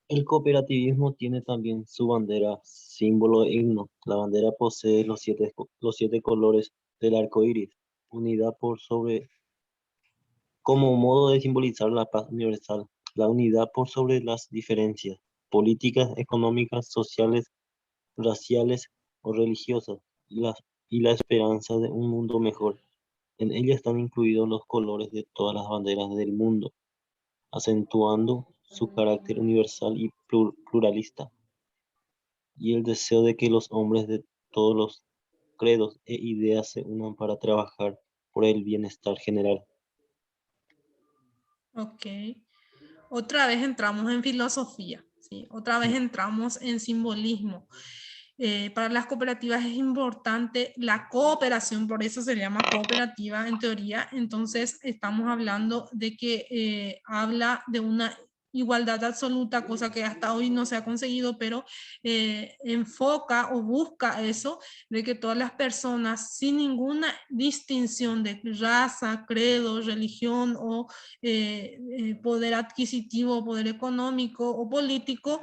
El cooperativismo tiene también su bandera, símbolo e himno. La bandera posee los siete colores del arco iris. unidad por sobre, como modo de simbolizar la paz universal, la unidad por sobre las diferencias políticas, económicas, sociales, raciales o religiosas, y la esperanza de un mundo mejor. En ella están incluidos los colores de todas las banderas del mundo, acentuando su carácter universal y pluralista, y el deseo de que los hombres de todos los credos e ideas se unan para trabajar por el bienestar general. Ok. Otra vez entramos en filosofía, ¿sí? Otra vez entramos en simbolismo. Para las cooperativas es importante la cooperación, por eso se llama cooperativa en teoría. Entonces estamos hablando de que habla de una igualdad absoluta, cosa que hasta hoy no se ha conseguido, pero enfoca o busca eso, de que todas las personas, sin ninguna distinción de raza, credo, religión o poder adquisitivo, poder económico o político,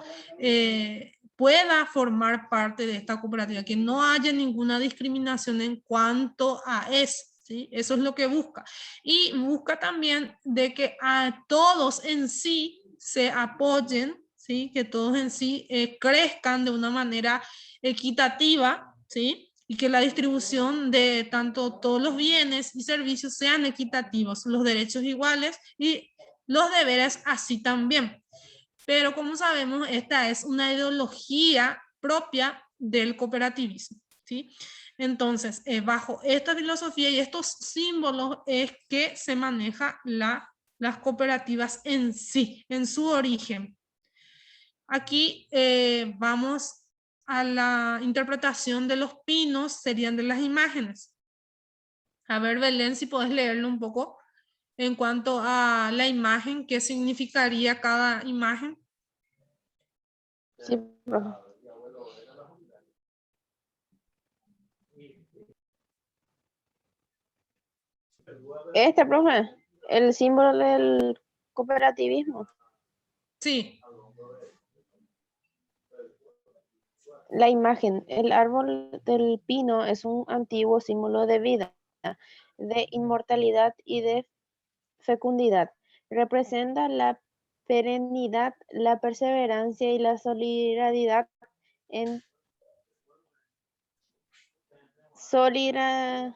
pueda formar parte de esta cooperativa, que no haya ninguna discriminación en cuanto a eso. ¿Sí? Eso es lo que busca. Y busca también de que a todos en sí se apoyen, ¿sí? Que todos en sí crezcan de una manera equitativa, ¿sí? Y que la distribución de tanto todos los bienes y servicios sean equitativos, los derechos iguales y los deberes así también. Pero como sabemos, esta es una ideología propia del cooperativismo, ¿sí? Entonces, bajo esta filosofía y estos símbolos es que se maneja las cooperativas en sí, en su origen. Aquí vamos a la interpretación de los pinos, serían de las imágenes. A ver, Belén, si puedes leerlo un poco en cuanto a la imagen, qué significaría cada imagen. Sí, profe. Este, profe, el símbolo del cooperativismo. Sí, La imagen, el árbol del pino es un antiguo símbolo de vida, de inmortalidad y de fecundidad. Representa la perennidad, la perseverancia y la solidaridad en solidaridad.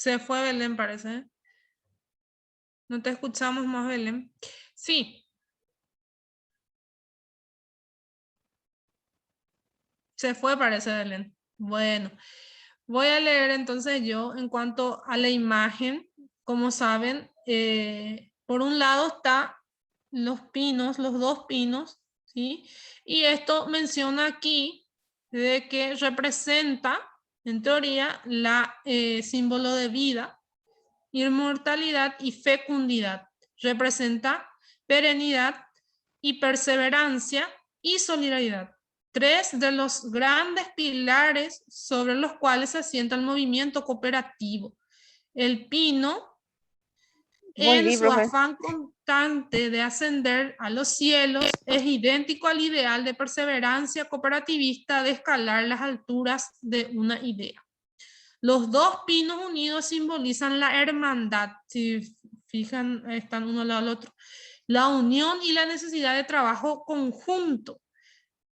se fue Belén, parece. No te escuchamos más, Belén. Sí. Se fue, parece, Belén. Bueno, voy a leer entonces yo en cuanto a la imagen. Como saben, por un lado está los pinos, los dos pinos, ¿sí? Y esto menciona aquí de que representa, en teoría, la símbolo de vida, inmortalidad y fecundidad. Representa perenidad y perseverancia y solidaridad. Tres de los grandes pilares sobre los cuales se asienta el movimiento cooperativo. El pino, en Volví, su profe. afán constante de ascender a los cielos, es idéntico al ideal de perseverancia cooperativista de escalar las alturas de una idea. Los dos pinos unidos simbolizan la hermandad. Si fijan, están uno al lado del otro. La unión y la necesidad de trabajo conjunto.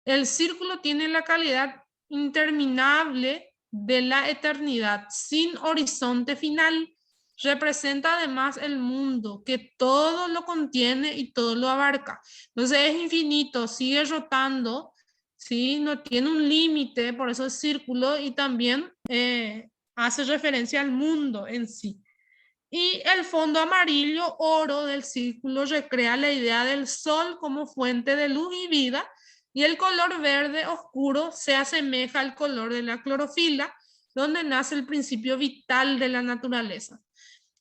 El círculo tiene la calidad interminable de la eternidad, sin horizonte final. Representa además el mundo, que todo lo contiene y todo lo abarca. Entonces es infinito, sigue rotando, ¿sí? No tiene un límite, por eso es círculo, y también hace referencia al mundo en sí. Y el fondo amarillo oro del círculo recrea la idea del sol como fuente de luz y vida, y el color verde oscuro se asemeja al color de la clorofila, donde nace el principio vital de la naturaleza.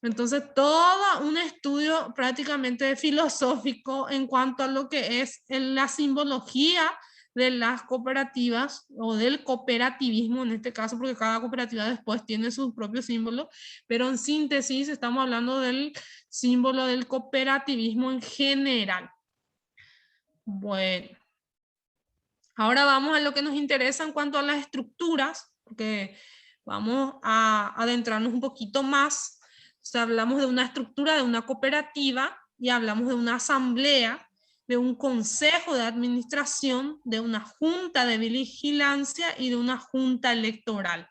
Entonces, todo un estudio prácticamente filosófico en cuanto a lo que es la simbología de las cooperativas o del cooperativismo en este caso, porque cada cooperativa después tiene sus propios símbolos, pero en síntesis estamos hablando del símbolo del cooperativismo en general. Bueno, ahora vamos a lo que nos interesa en cuanto a las estructuras, porque vamos a adentrarnos un poquito más. O sea, hablamos de una estructura de una cooperativa y hablamos de una asamblea, de un consejo de administración, de una junta de vigilancia y de una junta electoral.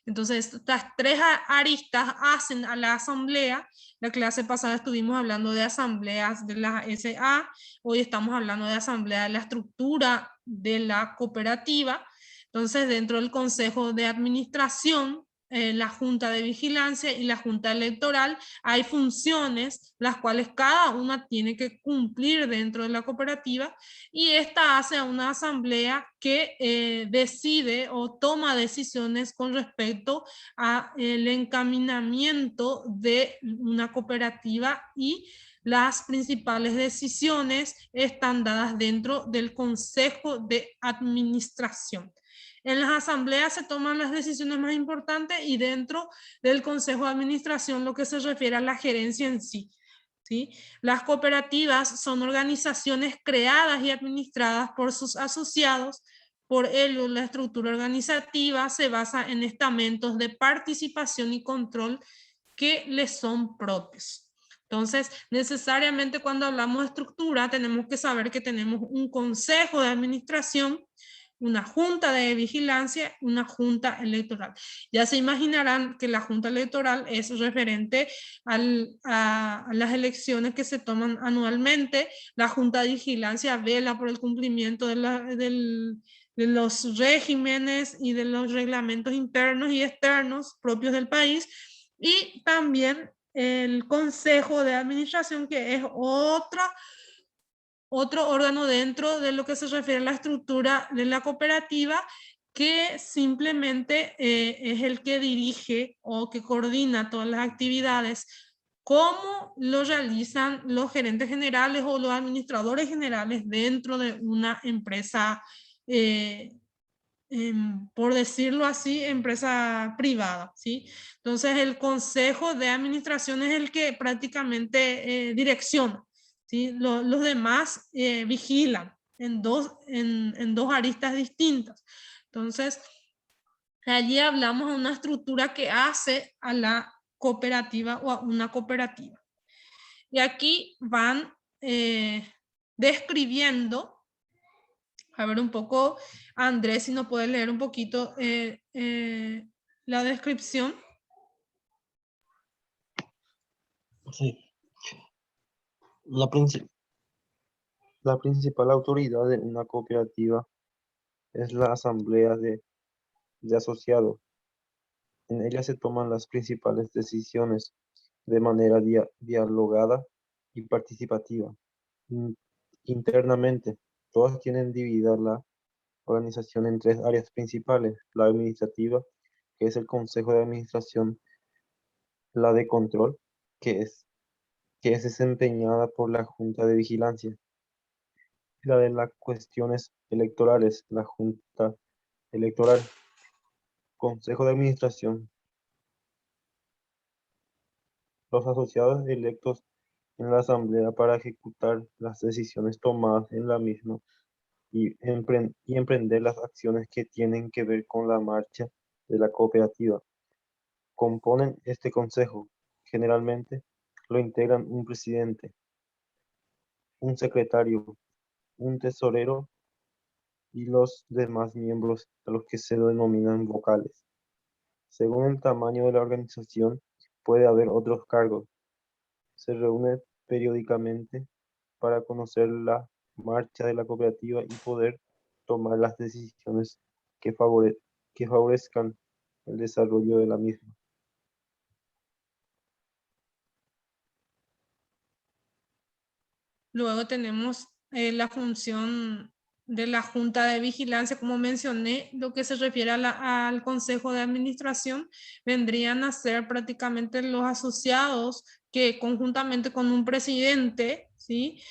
Entonces, estas tres aristas hacen a la asamblea. La clase pasada estuvimos hablando de asambleas de la SA, hoy estamos hablando de asamblea de la estructura de la cooperativa. Entonces, dentro del consejo de administración, la junta de vigilancia y la junta electoral, hay funciones las cuales cada una tiene que cumplir dentro de la cooperativa, y esta hace a una asamblea que decide o toma decisiones con respecto al encaminamiento de una cooperativa, y las principales decisiones están dadas dentro del consejo de administración. En las asambleas se toman las decisiones más importantes y dentro del consejo de administración lo que se refiere a la gerencia en sí. ¿Sí? Las cooperativas son organizaciones creadas y administradas por sus asociados. Por ello, la estructura organizativa se basa en estamentos de participación y control que les son propios. Entonces, necesariamente cuando hablamos de estructura, tenemos que saber que tenemos un consejo de administración, una junta de vigilancia, una junta electoral. Ya se imaginarán que la junta electoral es referente a las elecciones que se toman anualmente. La junta de vigilancia vela por el cumplimiento de los regímenes y de los reglamentos internos y externos propios del país, y también el consejo de administración, que es otro órgano dentro de lo que se refiere a la estructura de la cooperativa, que simplemente es el que dirige o que coordina todas las actividades, cómo lo realizan los gerentes generales o los administradores generales dentro de una empresa, por decirlo así, empresa privada, ¿sí? Entonces el consejo de administración es el que prácticamente direcciona, ¿sí? Los demás vigilan en dos aristas distintas. Entonces, allí hablamos de una estructura que hace a la cooperativa o a una cooperativa. Y aquí van describiendo, a ver un poco, Andrés, si nos puede leer un poquito la descripción. Sí. La principal autoridad de una cooperativa es la asamblea de asociados. En ella se toman las principales decisiones de manera dialogada y participativa. Internamente, todas tienen dividida la organización en tres áreas principales: la administrativa, que es el consejo de administración; la de control, que es desempeñada por la junta de vigilancia; y la de las cuestiones electorales, la junta electoral. Consejo de administración: los asociados electos en la asamblea para ejecutar las decisiones tomadas en la misma y emprender las acciones que tienen que ver con la marcha de la cooperativa. Componen este consejo. Generalmente lo integran un presidente, un secretario, un tesorero y los demás miembros, a los que se denominan vocales. Según el tamaño de la organización, puede haber otros cargos. Se reúne periódicamente para conocer la marcha de la cooperativa y poder tomar las decisiones que favorezcan el desarrollo de la misma. Luego tenemos la función de la junta de vigilancia, como mencioné. Lo que se refiere al consejo de administración vendrían a ser prácticamente los asociados que conjuntamente con un presidente, ¿sí?,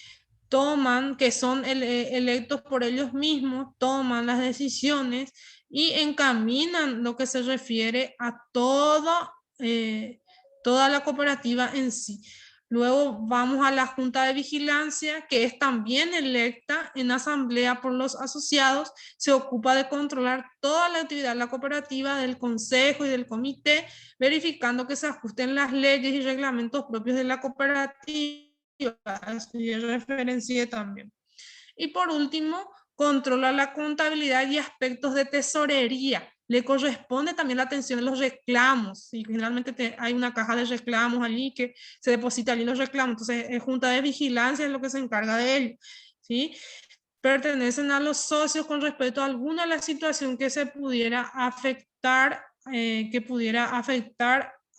toman, que son electos por ellos mismos, toman las decisiones y encaminan lo que se refiere a toda la cooperativa en sí. Luego vamos a la Junta de Vigilancia, que es también electa en asamblea por los asociados. Se ocupa de controlar toda la actividad de la cooperativa, del consejo y del comité, verificando que se ajusten las leyes y reglamentos propios de la cooperativa. Así referencié también. Y por último, controla la contabilidad y aspectos de tesorería. Le corresponde también la atención a los reclamos. ¿Sí? Generalmente hay una caja de reclamos allí que se deposita allí los reclamos. Entonces, Junta de Vigilancia es lo que se encarga de ello. ¿Sí? Pertenecen a los socios con respecto a alguna de las situaciones que se pudiera afectar,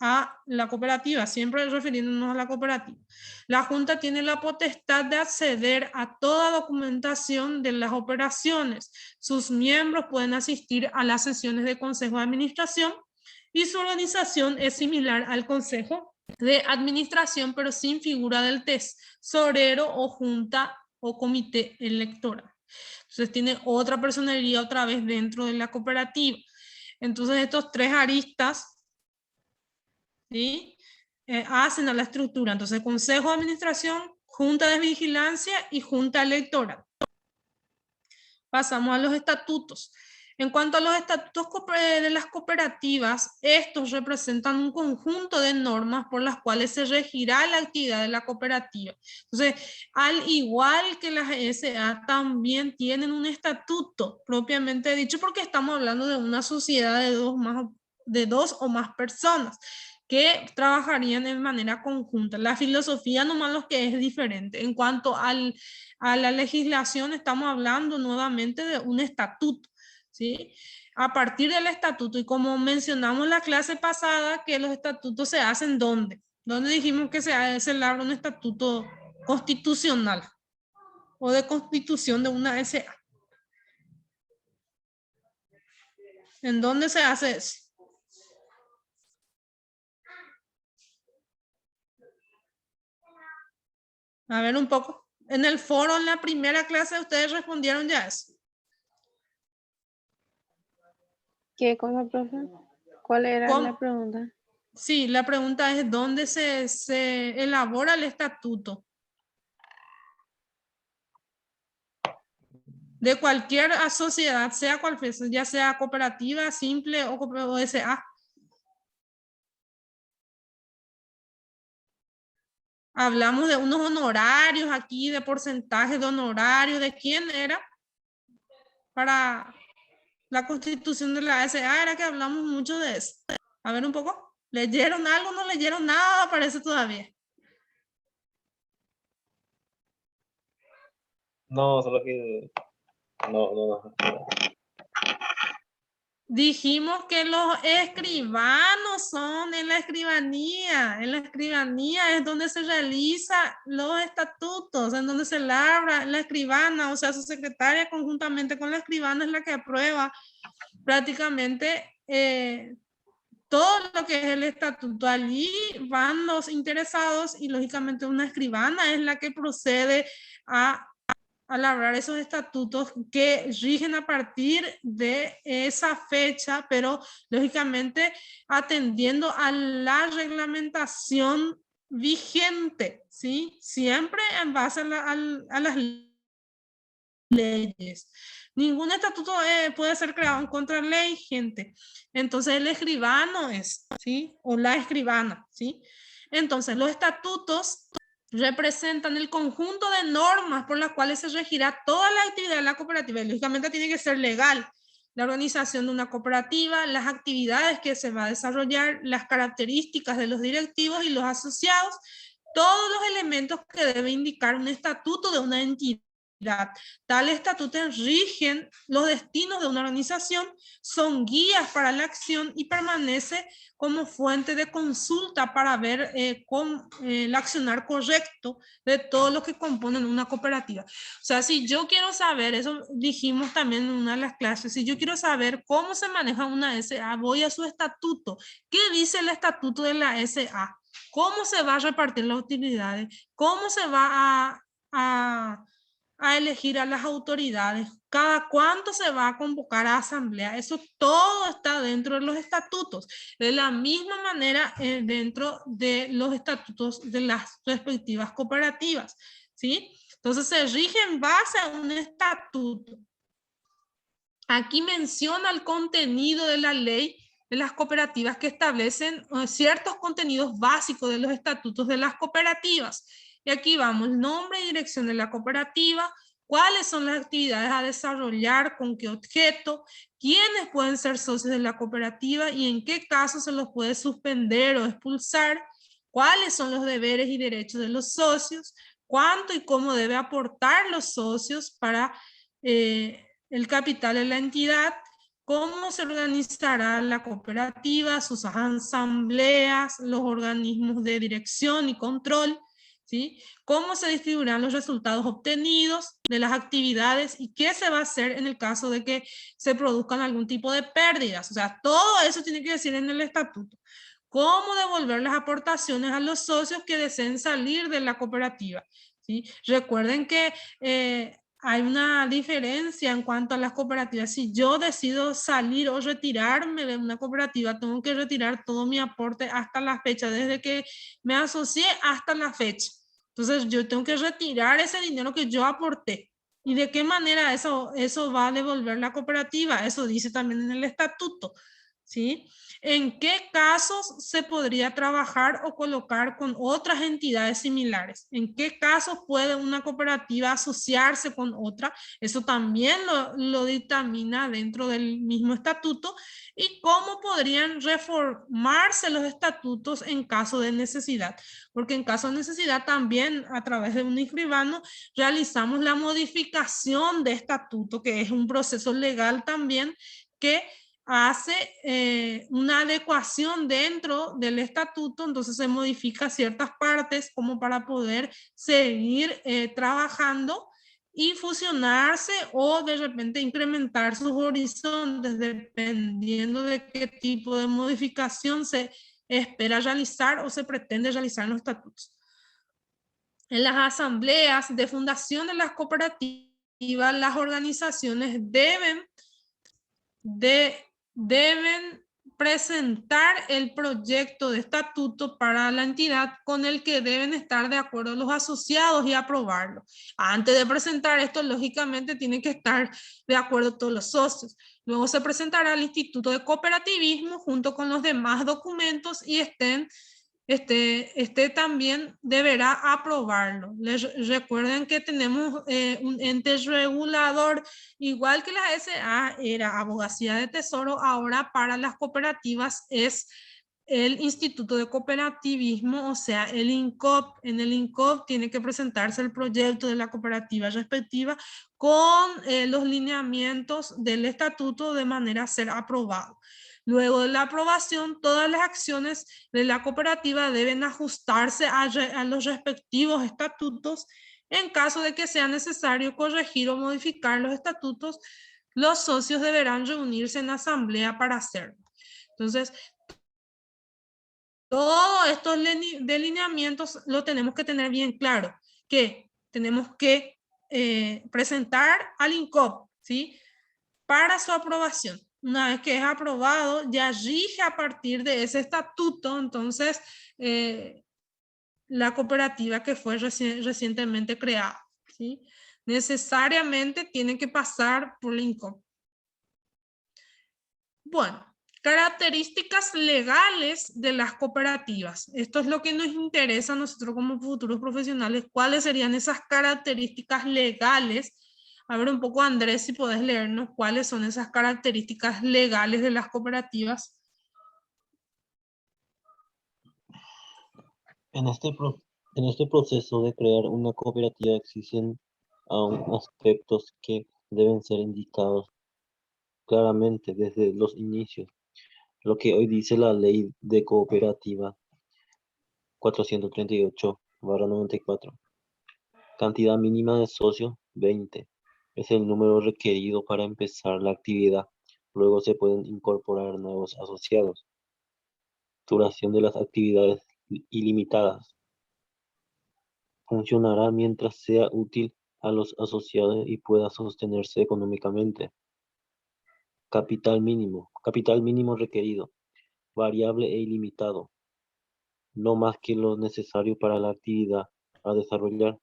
a la cooperativa, siempre refiriéndonos a la cooperativa. La Junta tiene la potestad de acceder a toda documentación de las operaciones. Sus miembros pueden asistir a las sesiones de consejo de administración y su organización es similar al consejo de administración, pero sin figura del tesorero o junta o comité electoral. Entonces tiene otra personería otra vez dentro de la cooperativa. Entonces estos tres aristas, ¿sí? Hacen a la estructura. Entonces, consejo de administración, junta de vigilancia y junta electoral. Pasamos a los estatutos. En cuanto a los estatutos de las cooperativas, estos representan un conjunto de normas por las cuales se regirá la actividad de la cooperativa. Entonces, al igual que las SA, también tienen un estatuto propiamente dicho, porque estamos hablando de una sociedad de dos o más personas que trabajarían de manera conjunta. La filosofía nomás lo que es diferente. En cuanto a la legislación, estamos hablando nuevamente de un estatuto, ¿sí? A partir del estatuto, y como mencionamos en la clase pasada, que los estatutos se hacen ¿dónde? ¿Dónde dijimos que se elabora un estatuto constitucional o de constitución de una SA? ¿En dónde se hace eso? A ver un poco. En el foro, en la primera clase, ustedes respondieron ya eso. ¿Qué cosa, profe? ¿Cuál era la pregunta? Sí, la pregunta es ¿dónde se elabora el estatuto? De cualquier sociedad, sea cual fuese, ya sea cooperativa, simple o SA. Hablamos de unos honorarios aquí, de porcentajes de honorarios, ¿de quién era? Para la constitución de la SA era que hablamos mucho de eso. A ver un poco. ¿Leyeron algo? ¿No leyeron nada? Parece todavía. No, solo que no. Dijimos que los escribanos son en la escribanía. En la escribanía es donde se realizan los estatutos, en donde se labra la escribana, o sea, su secretaria conjuntamente con la escribana es la que aprueba prácticamente todo lo que es el estatuto. Allí van los interesados y lógicamente una escribana es la que procede a labrar esos estatutos que rigen a partir de esa fecha, pero lógicamente atendiendo a la reglamentación vigente, ¿sí? Siempre en base a las leyes. Ningún estatuto puede ser creado en contra de ley, gente. Entonces el escribano es, ¿sí? O la escribana, ¿sí? Entonces los estatutos representan el conjunto de normas por las cuales se regirá toda la actividad de la cooperativa. Y lógicamente tiene que ser legal. La organización de una cooperativa, las actividades que se va a desarrollar, las características de los directivos y los asociados, todos los elementos que debe indicar un estatuto de una entidad. Tales estatutos rigen los destinos de una organización, son guías para la acción y permanece como fuente de consulta para ver el accionar correcto de todos los que componen una cooperativa. O sea, si yo quiero saber, eso dijimos también en una de las clases, si yo quiero saber cómo se maneja una SA, voy a su estatuto. ¿Qué dice el estatuto de la SA? ¿Cómo se va a repartir las utilidades? ¿Cómo se va a a elegir a las autoridades, cada cuánto se va a convocar a asamblea. Eso todo está dentro de los estatutos. De la misma manera, dentro de los estatutos de las respectivas cooperativas, ¿sí? Entonces se rige en base a un estatuto. Aquí menciona el contenido de la ley de las cooperativas que establecen ciertos contenidos básicos de los estatutos de las cooperativas. Y aquí vamos, nombre y dirección de la cooperativa, cuáles son las actividades a desarrollar, con qué objeto, quiénes pueden ser socios de la cooperativa y en qué caso se los puede suspender o expulsar, cuáles son los deberes y derechos de los socios, cuánto y cómo debe aportar los socios para el capital de la entidad, cómo se organizará la cooperativa, sus asambleas, los organismos de dirección y control, ¿sí? Cómo se distribuirán los resultados obtenidos de las actividades y qué se va a hacer en el caso de que se produzcan algún tipo de pérdidas. O sea, todo eso tiene que decir en el estatuto. Cómo devolver las aportaciones a los socios que deseen salir de la cooperativa, ¿sí? Recuerden que hay una diferencia en cuanto a las cooperativas. Si yo decido salir o retirarme de una cooperativa, tengo que retirar todo mi aporte hasta la fecha, desde que me asocié hasta la fecha. Entonces yo tengo que retirar ese dinero que yo aporté. ¿Y de qué manera eso va a devolver la cooperativa? Eso dice también en el estatuto, ¿sí? ¿En qué casos se podría trabajar o colocar con otras entidades similares? ¿En qué casos puede una cooperativa asociarse con otra? Eso también lo dictamina dentro del mismo estatuto. ¿Y cómo podrían reformarse los estatutos en caso de necesidad? Porque en caso de necesidad también a través de un escribano realizamos la modificación de estatuto, que es un proceso legal también que hace una adecuación dentro del estatuto, entonces se modifica ciertas partes como para poder seguir trabajando y fusionarse o de repente incrementar sus horizontes dependiendo de qué tipo de modificación se espera realizar o se pretende realizar en los estatutos. En las asambleas de fundación de las cooperativas, las organizaciones deben presentar el proyecto de estatuto para la entidad con el que deben estar de acuerdo los asociados y aprobarlo. Antes de presentar esto, lógicamente tienen que estar de acuerdo todos los socios. Luego se presentará al Instituto de Cooperativismo junto con los demás documentos y también deberá aprobarlo. Recuerden que tenemos un ente regulador, igual que la SA era Abogacía de Tesoro, ahora para las cooperativas es el Instituto de Cooperativismo, o sea, el INCOP. En el INCOP tiene que presentarse el proyecto de la cooperativa respectiva con los lineamientos del estatuto de manera a ser aprobado. Luego de la aprobación, todas las acciones de la cooperativa deben ajustarse a los respectivos estatutos. En caso de que sea necesario corregir o modificar los estatutos, los socios deberán reunirse en asamblea para hacerlo. Entonces, todos estos delineamientos lo tenemos que tener bien claro, que tenemos que presentar al INCOP, ¿sí? Para su aprobación. Una vez que es aprobado, ya rige a partir de ese estatuto, entonces, la cooperativa que fue recientemente creada, ¿sí? Necesariamente tiene que pasar por la INCOP. Bueno, características legales de las cooperativas. Esto es lo que nos interesa a nosotros como futuros profesionales. ¿Cuáles serían esas características legales? A ver un poco, Andrés, si podés leernos cuáles son esas características legales de las cooperativas. En este proceso de crear una cooperativa existen aún aspectos que deben ser indicados claramente desde los inicios. Lo que hoy dice la Ley de Cooperativa 438/94. Cantidad mínima de socios, 20. Es el número requerido para empezar la actividad. Luego se pueden incorporar nuevos asociados. Duración de las actividades ilimitadas. Funcionará mientras sea útil a los asociados y pueda sostenerse económicamente. Capital mínimo requerido, variable e ilimitado, no más que lo necesario para la actividad a desarrollar.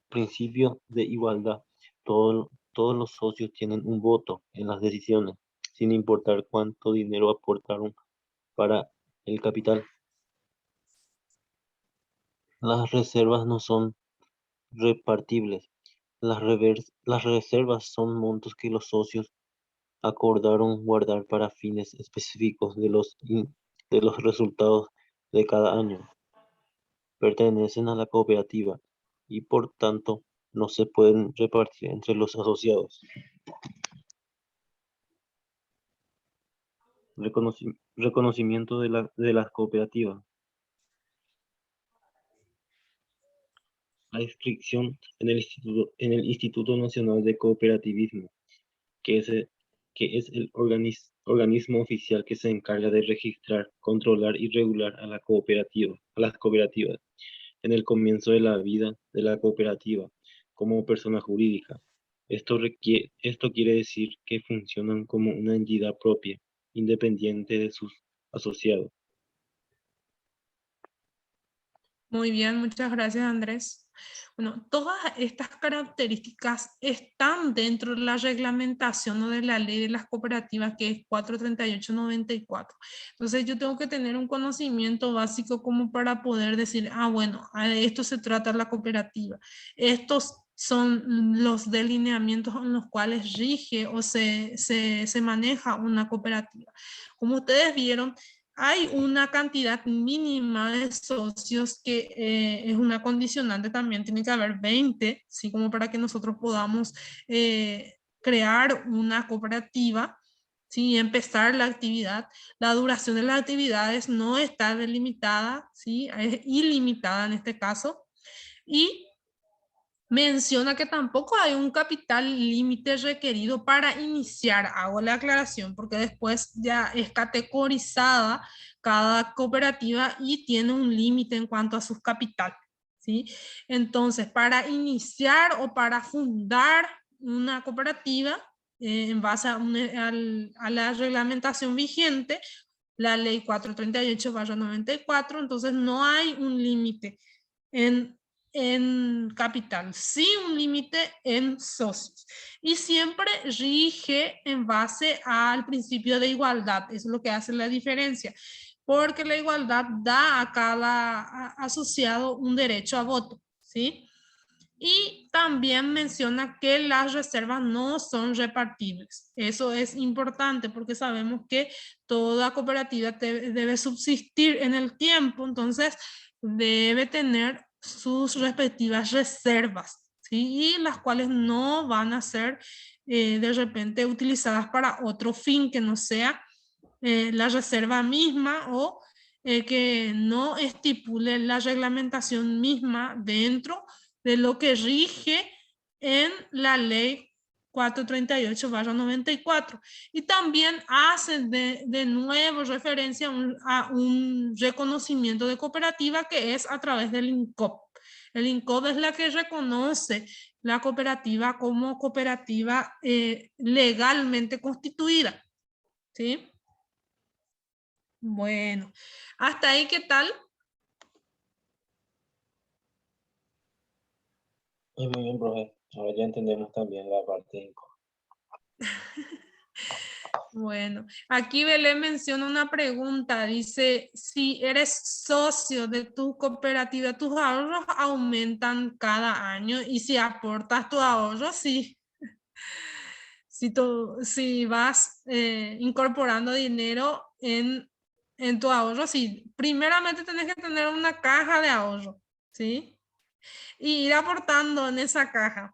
Principio de igualdad. Todos los socios tienen un voto en las decisiones, sin importar cuánto dinero aportaron para el capital. Las reservas no son repartibles. Las reservas son montos que los socios acordaron guardar para fines específicos de los resultados de cada año. Pertenecen a la cooperativa y por tanto no se pueden repartir entre los asociados. Reconocimiento de las cooperativas. La inscripción en el Instituto Nacional de Cooperativismo, que es el organismo oficial que se encarga de registrar, controlar y regular a las cooperativas en el comienzo de la vida de la cooperativa como persona jurídica. Esto quiere decir que funcionan como una entidad propia, independiente de sus asociados. Muy bien, muchas gracias, Andrés. Bueno, todas estas características están dentro de la reglamentación o de la ley de las cooperativas, que es 438/94. Entonces yo tengo que tener un conocimiento básico como para poder decir, bueno, de esto se trata la cooperativa. Estos son los delineamientos en los cuales rige o se maneja una cooperativa. Como ustedes vieron, hay una cantidad mínima de socios que es una condicionante también, tiene que haber 20, ¿sí? Como para que nosotros podamos crear una cooperativa, ¿sí? Y empezar la actividad. La duración de las actividades no está delimitada, ¿sí? Es ilimitada en este caso. Y menciona que tampoco hay un capital límite requerido para iniciar. Hago la aclaración porque después ya es categorizada cada cooperativa y tiene un límite en cuanto a sus capital, ¿sí? Entonces, para iniciar o para fundar una cooperativa, en base a la reglamentación vigente, la ley 438/94, entonces no hay un límite en capital, sí un límite en socios. Y siempre rige en base al principio de igualdad. Eso es lo que hace la diferencia. Porque la igualdad da a cada asociado un derecho a voto, ¿sí? Y también menciona que las reservas no son repartibles. Eso es importante porque sabemos que toda cooperativa debe subsistir en el tiempo, entonces debe tener sus respectivas reservas, ¿sí? Y las cuales no van a ser de repente utilizadas para otro fin que no sea la reserva misma o que no estipule la reglamentación misma dentro de lo que rige en la ley 438/94. Y también hacen de nuevo referencia a un reconocimiento de cooperativa que es a través del INCOP. El INCOP es la que reconoce la cooperativa como cooperativa legalmente constituida, ¿sí? Bueno, hasta ahí, ¿qué tal? Muy bien, profe. Ahora ya entendemos también la parte de INCO. Bueno, aquí Belén menciona una pregunta, dice, si eres socio de tu cooperativa, tus ahorros aumentan cada año y si aportas tu ahorro, sí. Si vas incorporando dinero en tu ahorro, sí. Primeramente tenés que tener una caja de ahorro, ¿sí? Y ir aportando en esa caja,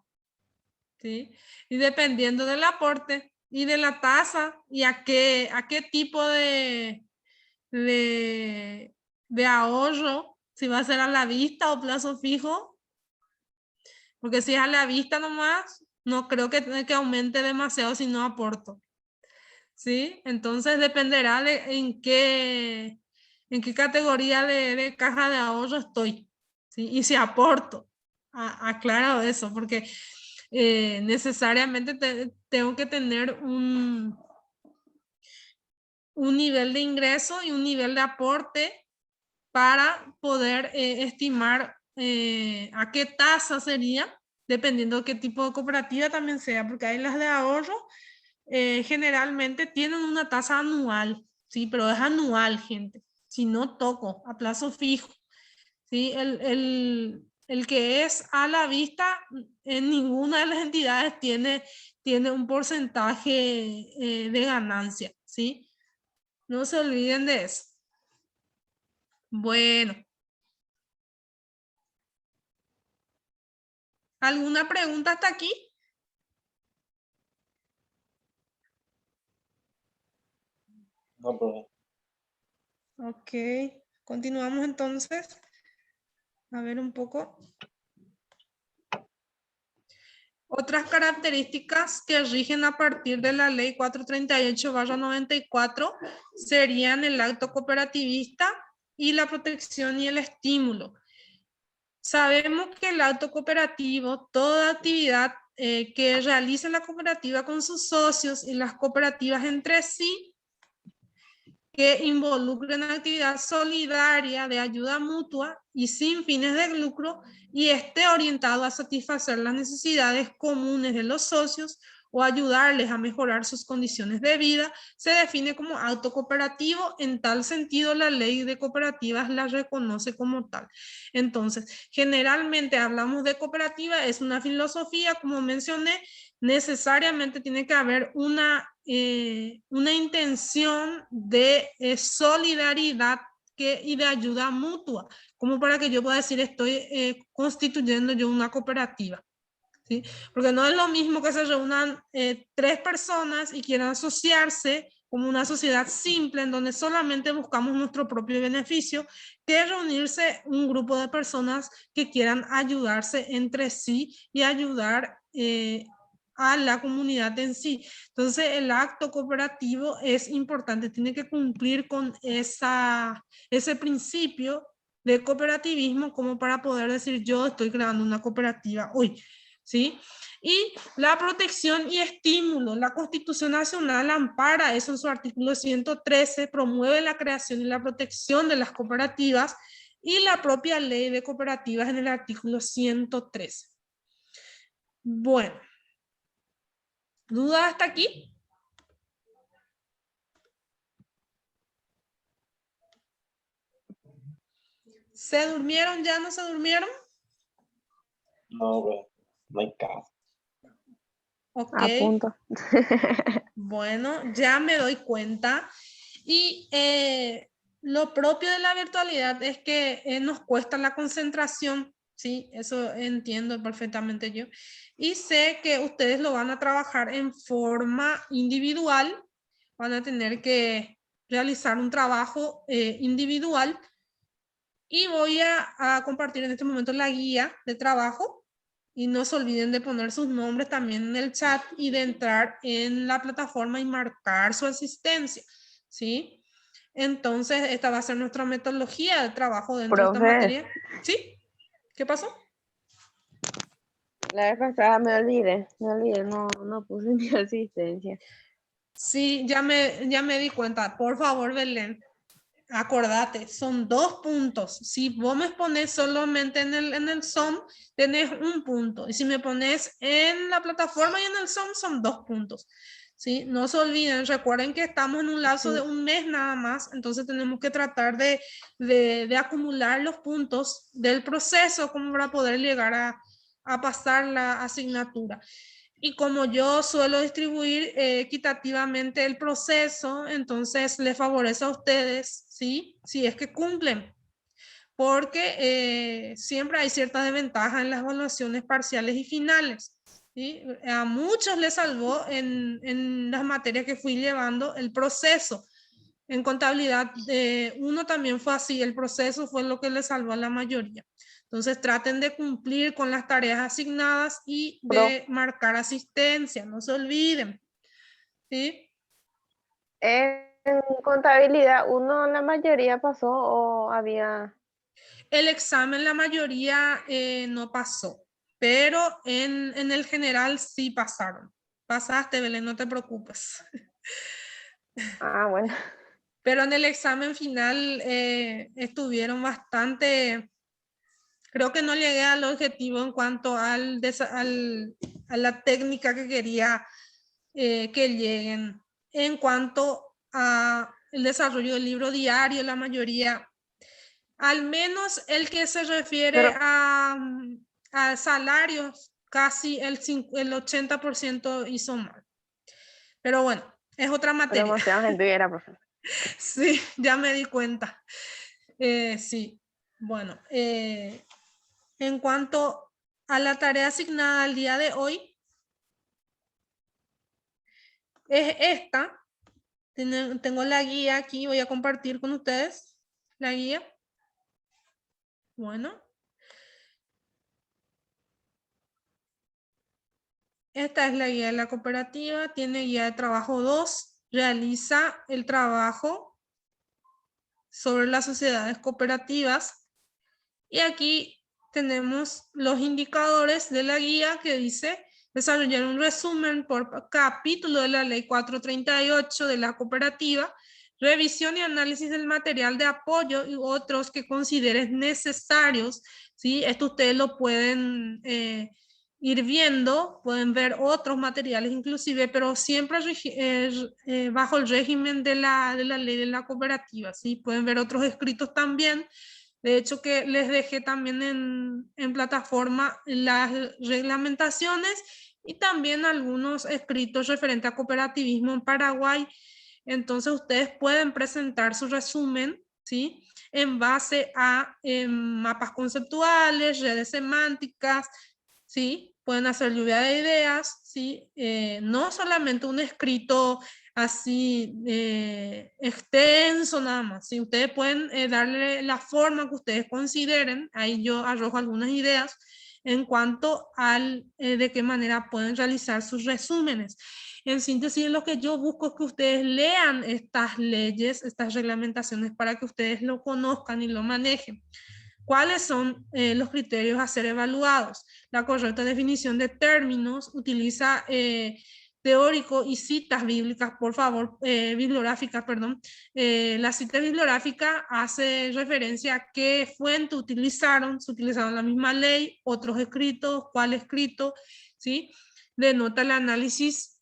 ¿sí? Y dependiendo del aporte y de la tasa y a qué tipo de ahorro, si va a ser a la vista o plazo fijo, porque si es a la vista nomás, no creo que aumente demasiado si no aporto, ¿sí? Entonces dependerá de en qué categoría de caja de ahorro estoy, ¿sí? Y si aporto aclarado eso, porque necesariamente tengo que tener un nivel de ingreso y un nivel de aporte para poder estimar a qué tasa sería, dependiendo de qué tipo de cooperativa también sea, porque hay las de ahorro, generalmente tienen una tasa anual, ¿sí? Pero es anual, gente. Si no toco a plazo fijo, ¿sí? El que es a la vista, en ninguna de las entidades tiene un porcentaje de ganancia, ¿sí? No se olviden de eso. Bueno. ¿Alguna pregunta hasta aquí? No, profe. Ok, continuamos entonces. A ver un poco. Otras características que rigen a partir de la ley 438/94 serían el acto cooperativista y la protección y el estímulo. Sabemos que el acto cooperativo, toda actividad que realice la cooperativa con sus socios y las cooperativas entre sí, que involucren actividad solidaria de ayuda mutua y sin fines de lucro y esté orientado a satisfacer las necesidades comunes de los socios o ayudarles a mejorar sus condiciones de vida, se define como acto cooperativo. En tal sentido, la ley de cooperativas la reconoce como tal. Entonces, generalmente hablamos de cooperativa, es una filosofía, como mencioné, necesariamente tiene que haber una intención de solidaridad y de ayuda mutua, como para que yo pueda decir estoy constituyendo yo una cooperativa. ¿Sí? Porque no es lo mismo que se reúnan 3 personas y quieran asociarse como una sociedad simple en donde solamente buscamos nuestro propio beneficio, que reunirse un grupo de personas que quieran ayudarse entre sí y ayudar a la comunidad en sí. Entonces el acto cooperativo es importante, tiene que cumplir con ese principio de cooperativismo como para poder decir yo estoy creando una cooperativa hoy. ¿Sí? Y la protección y estímulo. La Constitución Nacional ampara eso en su artículo 113, promueve la creación y la protección de las cooperativas y la propia ley de cooperativas en el artículo 113. Bueno, ¿dudas hasta aquí? ¿Se durmieron ya? ¿No se durmieron? No, profe. No hay caso. Ok. A punto. Bueno, ya me doy cuenta. Y lo propio de la virtualidad es que nos cuesta la concentración, ¿sí? Eso entiendo perfectamente yo. Y sé que ustedes lo van a trabajar en forma individual, van a tener que realizar un trabajo individual y voy a compartir en este momento la guía de trabajo. Y no se olviden de poner sus nombres también en el chat y de entrar en la plataforma y marcar su asistencia, ¿sí? Entonces, esta va a ser nuestra metodología de trabajo dentro de esta Profe, materia. ¿Sí? ¿Qué pasó? la vez pasada me olvidé, no puse mi asistencia. Sí, ya me di cuenta. Por favor, Belén, acordate, son 2 puntos. Si vos me pones solamente en el Zoom, tenés 1 punto. Y si me pones en la plataforma y en el Zoom, son 2 puntos. ¿Sí? No se olviden, recuerden que estamos en un lapso de 1 mes nada más, entonces tenemos que tratar de acumular los puntos del proceso como para poder llegar a pasar la asignatura. Y como yo suelo distribuir equitativamente el proceso, entonces les favorece a ustedes, ¿sí? Si es que cumplen, porque siempre hay ciertas desventajas en las evaluaciones parciales y finales. ¿Sí? A muchos les salvó en las materias que fui llevando el proceso. En contabilidad, uno también fue así, el proceso fue lo que les salvó a la mayoría. Entonces traten de cumplir con las tareas asignadas y de marcar asistencia, no se olviden. ¿Sí? En contabilidad, ¿uno la mayoría pasó o había? El examen la mayoría no pasó. pero en el general sí pasaron. Pasaste, Belén, no te preocupes. Ah, bueno. Pero en el examen final estuvieron bastante, creo que no llegué al objetivo en cuanto a la técnica que quería que lleguen. En cuanto a el desarrollo del libro diario, la mayoría, al menos el que se refiere Pero- a salarios, casi el 80% hizo mal. Pero bueno, es otra Pero materia. demasiada gente era, profe. Sí, ya me di cuenta. Sí, bueno, en cuanto a la tarea asignada al día de hoy, es esta. Tengo la guía aquí, voy a compartir con ustedes la guía. Bueno. Esta es la guía de la cooperativa, tiene guía de trabajo 2, realiza el trabajo sobre las sociedades cooperativas. Y aquí tenemos los indicadores de la guía que dice desarrollar un resumen por capítulo de la ley 438 de la cooperativa, revisión y análisis del material de apoyo y otros que consideres necesarios. ¿Sí? Esto ustedes lo pueden ir viendo, pueden ver otros materiales inclusive, pero siempre bajo el régimen de la ley de la cooperativa. ¿Sí? Pueden ver otros escritos también. De hecho, que les dejé también en plataforma las reglamentaciones y también algunos escritos referentes a cooperativismo en Paraguay. Entonces, ustedes pueden presentar su resumen, ¿sí? En base a mapas conceptuales, redes semánticas, ¿sí? Pueden hacer lluvia de ideas, ¿sí? No solamente un escrito así extenso nada más. Si ustedes pueden darle la forma que ustedes consideren, ahí yo arrojo algunas ideas en cuanto al de qué manera pueden realizar sus resúmenes. En síntesis, lo que yo busco es que ustedes lean estas leyes, estas reglamentaciones para que ustedes lo conozcan y lo manejen. ¿Cuáles son los criterios a ser evaluados? La correcta definición de términos, utiliza teórico y citas bíblicas, por favor, bibliográficas, perdón. La cita bibliográfica hace referencia a qué fuente utilizaron, se utilizaron la misma ley, otros escritos, cuál escrito, ¿sí? Denota el análisis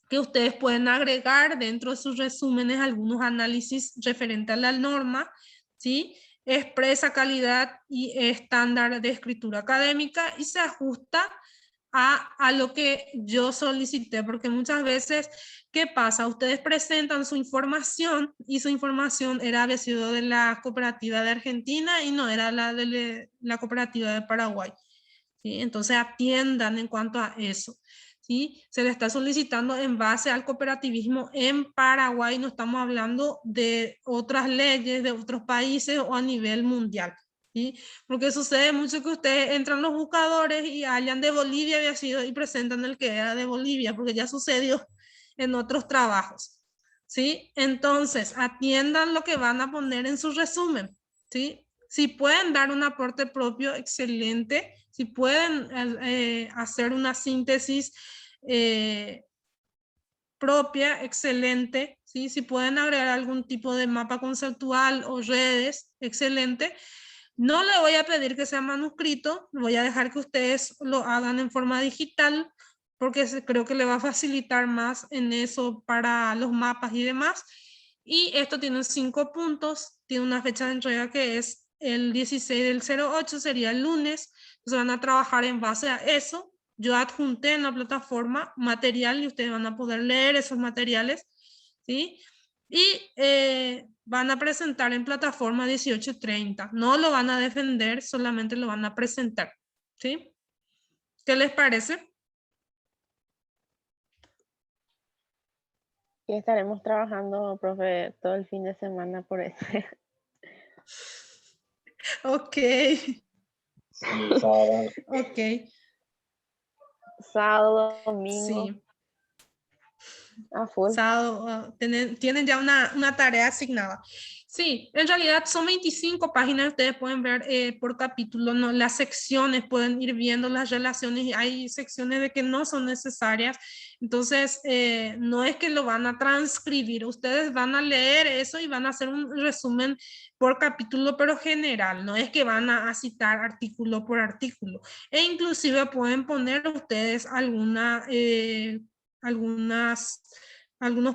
que ustedes pueden agregar dentro de sus resúmenes, algunos análisis referentes a la norma, ¿sí? Expresa calidad y estándar de escritura académica y se ajusta a lo que yo solicité, porque muchas veces, ¿qué pasa? Ustedes presentan su información y su información había sido de la cooperativa de Argentina y no era la de la cooperativa de Paraguay, ¿sí? Entonces atiendan en cuanto a eso. ¿Sí? Se le está solicitando en base al cooperativismo en Paraguay, no estamos hablando de otras leyes de otros países o a nivel mundial. ¿Sí? Porque sucede mucho que ustedes entran los buscadores y hallan de Bolivia había sido y presentan el que era de Bolivia, porque ya sucedió en otros trabajos. ¿Sí? Entonces, atiendan lo que van a poner en su resumen. ¿Sí? Si pueden dar un aporte propio, excelente. Si pueden hacer una síntesis propia, excelente, ¿sí? Si pueden agregar algún tipo de mapa conceptual o redes, excelente. No le voy a pedir que sea manuscrito, voy a dejar que ustedes lo hagan en forma digital, porque creo que le va a facilitar más en eso para los mapas y demás. Y esto tiene 5 puntos, tiene una fecha de entrega que es el 16 del 08, sería el lunes. Entonces van a trabajar en base a eso. Yo adjunté en la plataforma material y ustedes van a poder leer esos materiales, ¿sí? Y van a presentar en plataforma 18:30. No lo van a defender, solamente lo van a presentar, ¿sí? ¿Qué les parece? Y estaremos trabajando, profe, todo el fin de semana por eso. Ok, Sí, sábado. ok, Sábado, domingo, sí. a full. Sábado, tienen ya una tarea asignada. Sí, en realidad son 25 páginas, ustedes pueden ver por capítulo, ¿no? Las secciones, pueden ir viendo las relaciones, y hay secciones de que no son necesarias, entonces no es que lo van a transcribir, ustedes van a leer eso y van a hacer un resumen por capítulo, pero general, no es que van a citar artículo por artículo, e inclusive pueden poner ustedes algunos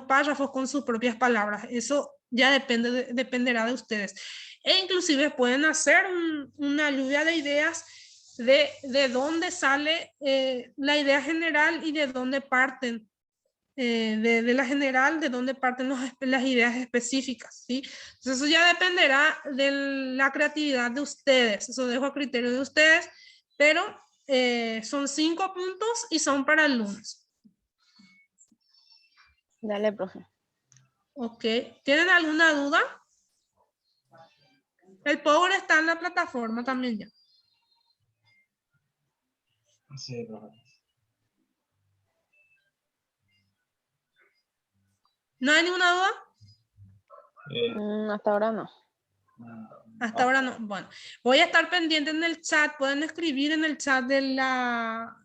párrafos con sus propias palabras, eso ya dependerá de ustedes. E inclusive pueden hacer una lluvia de ideas de dónde sale la idea general y de dónde parten. De la general, de dónde parten las ideas específicas, ¿sí? Entonces eso ya dependerá de la creatividad de ustedes, eso dejo a criterio de ustedes, pero son 5 puntos y son para el lunes. Dale, profe. Ok, ¿tienen alguna duda? El Power está en la plataforma también ya. Sí, profe. ¿No hay ninguna duda? Eh, Hasta ahora no. Hasta ahora no. Bueno, voy a estar pendiente en el chat. Pueden escribir en el chat de la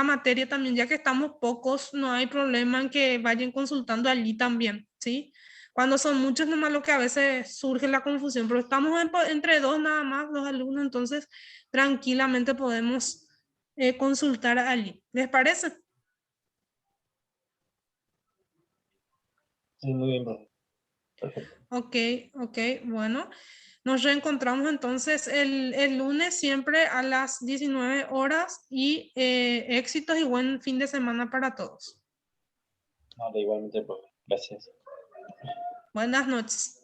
materia también, ya que estamos pocos, no hay problema en que vayan consultando allí también, ¿sí? Cuando son muchos, nomás lo que a veces surge la confusión, pero estamos entre dos nada más, los alumnos, entonces tranquilamente podemos consultar allí. ¿Les parece? sí, muy bien, profe. Perfecto. Ok, bueno. Nos reencontramos entonces el lunes siempre a las 19 horas y éxitos y buen fin de semana para todos. Vale, igualmente, profe. Gracias. Buenas noches.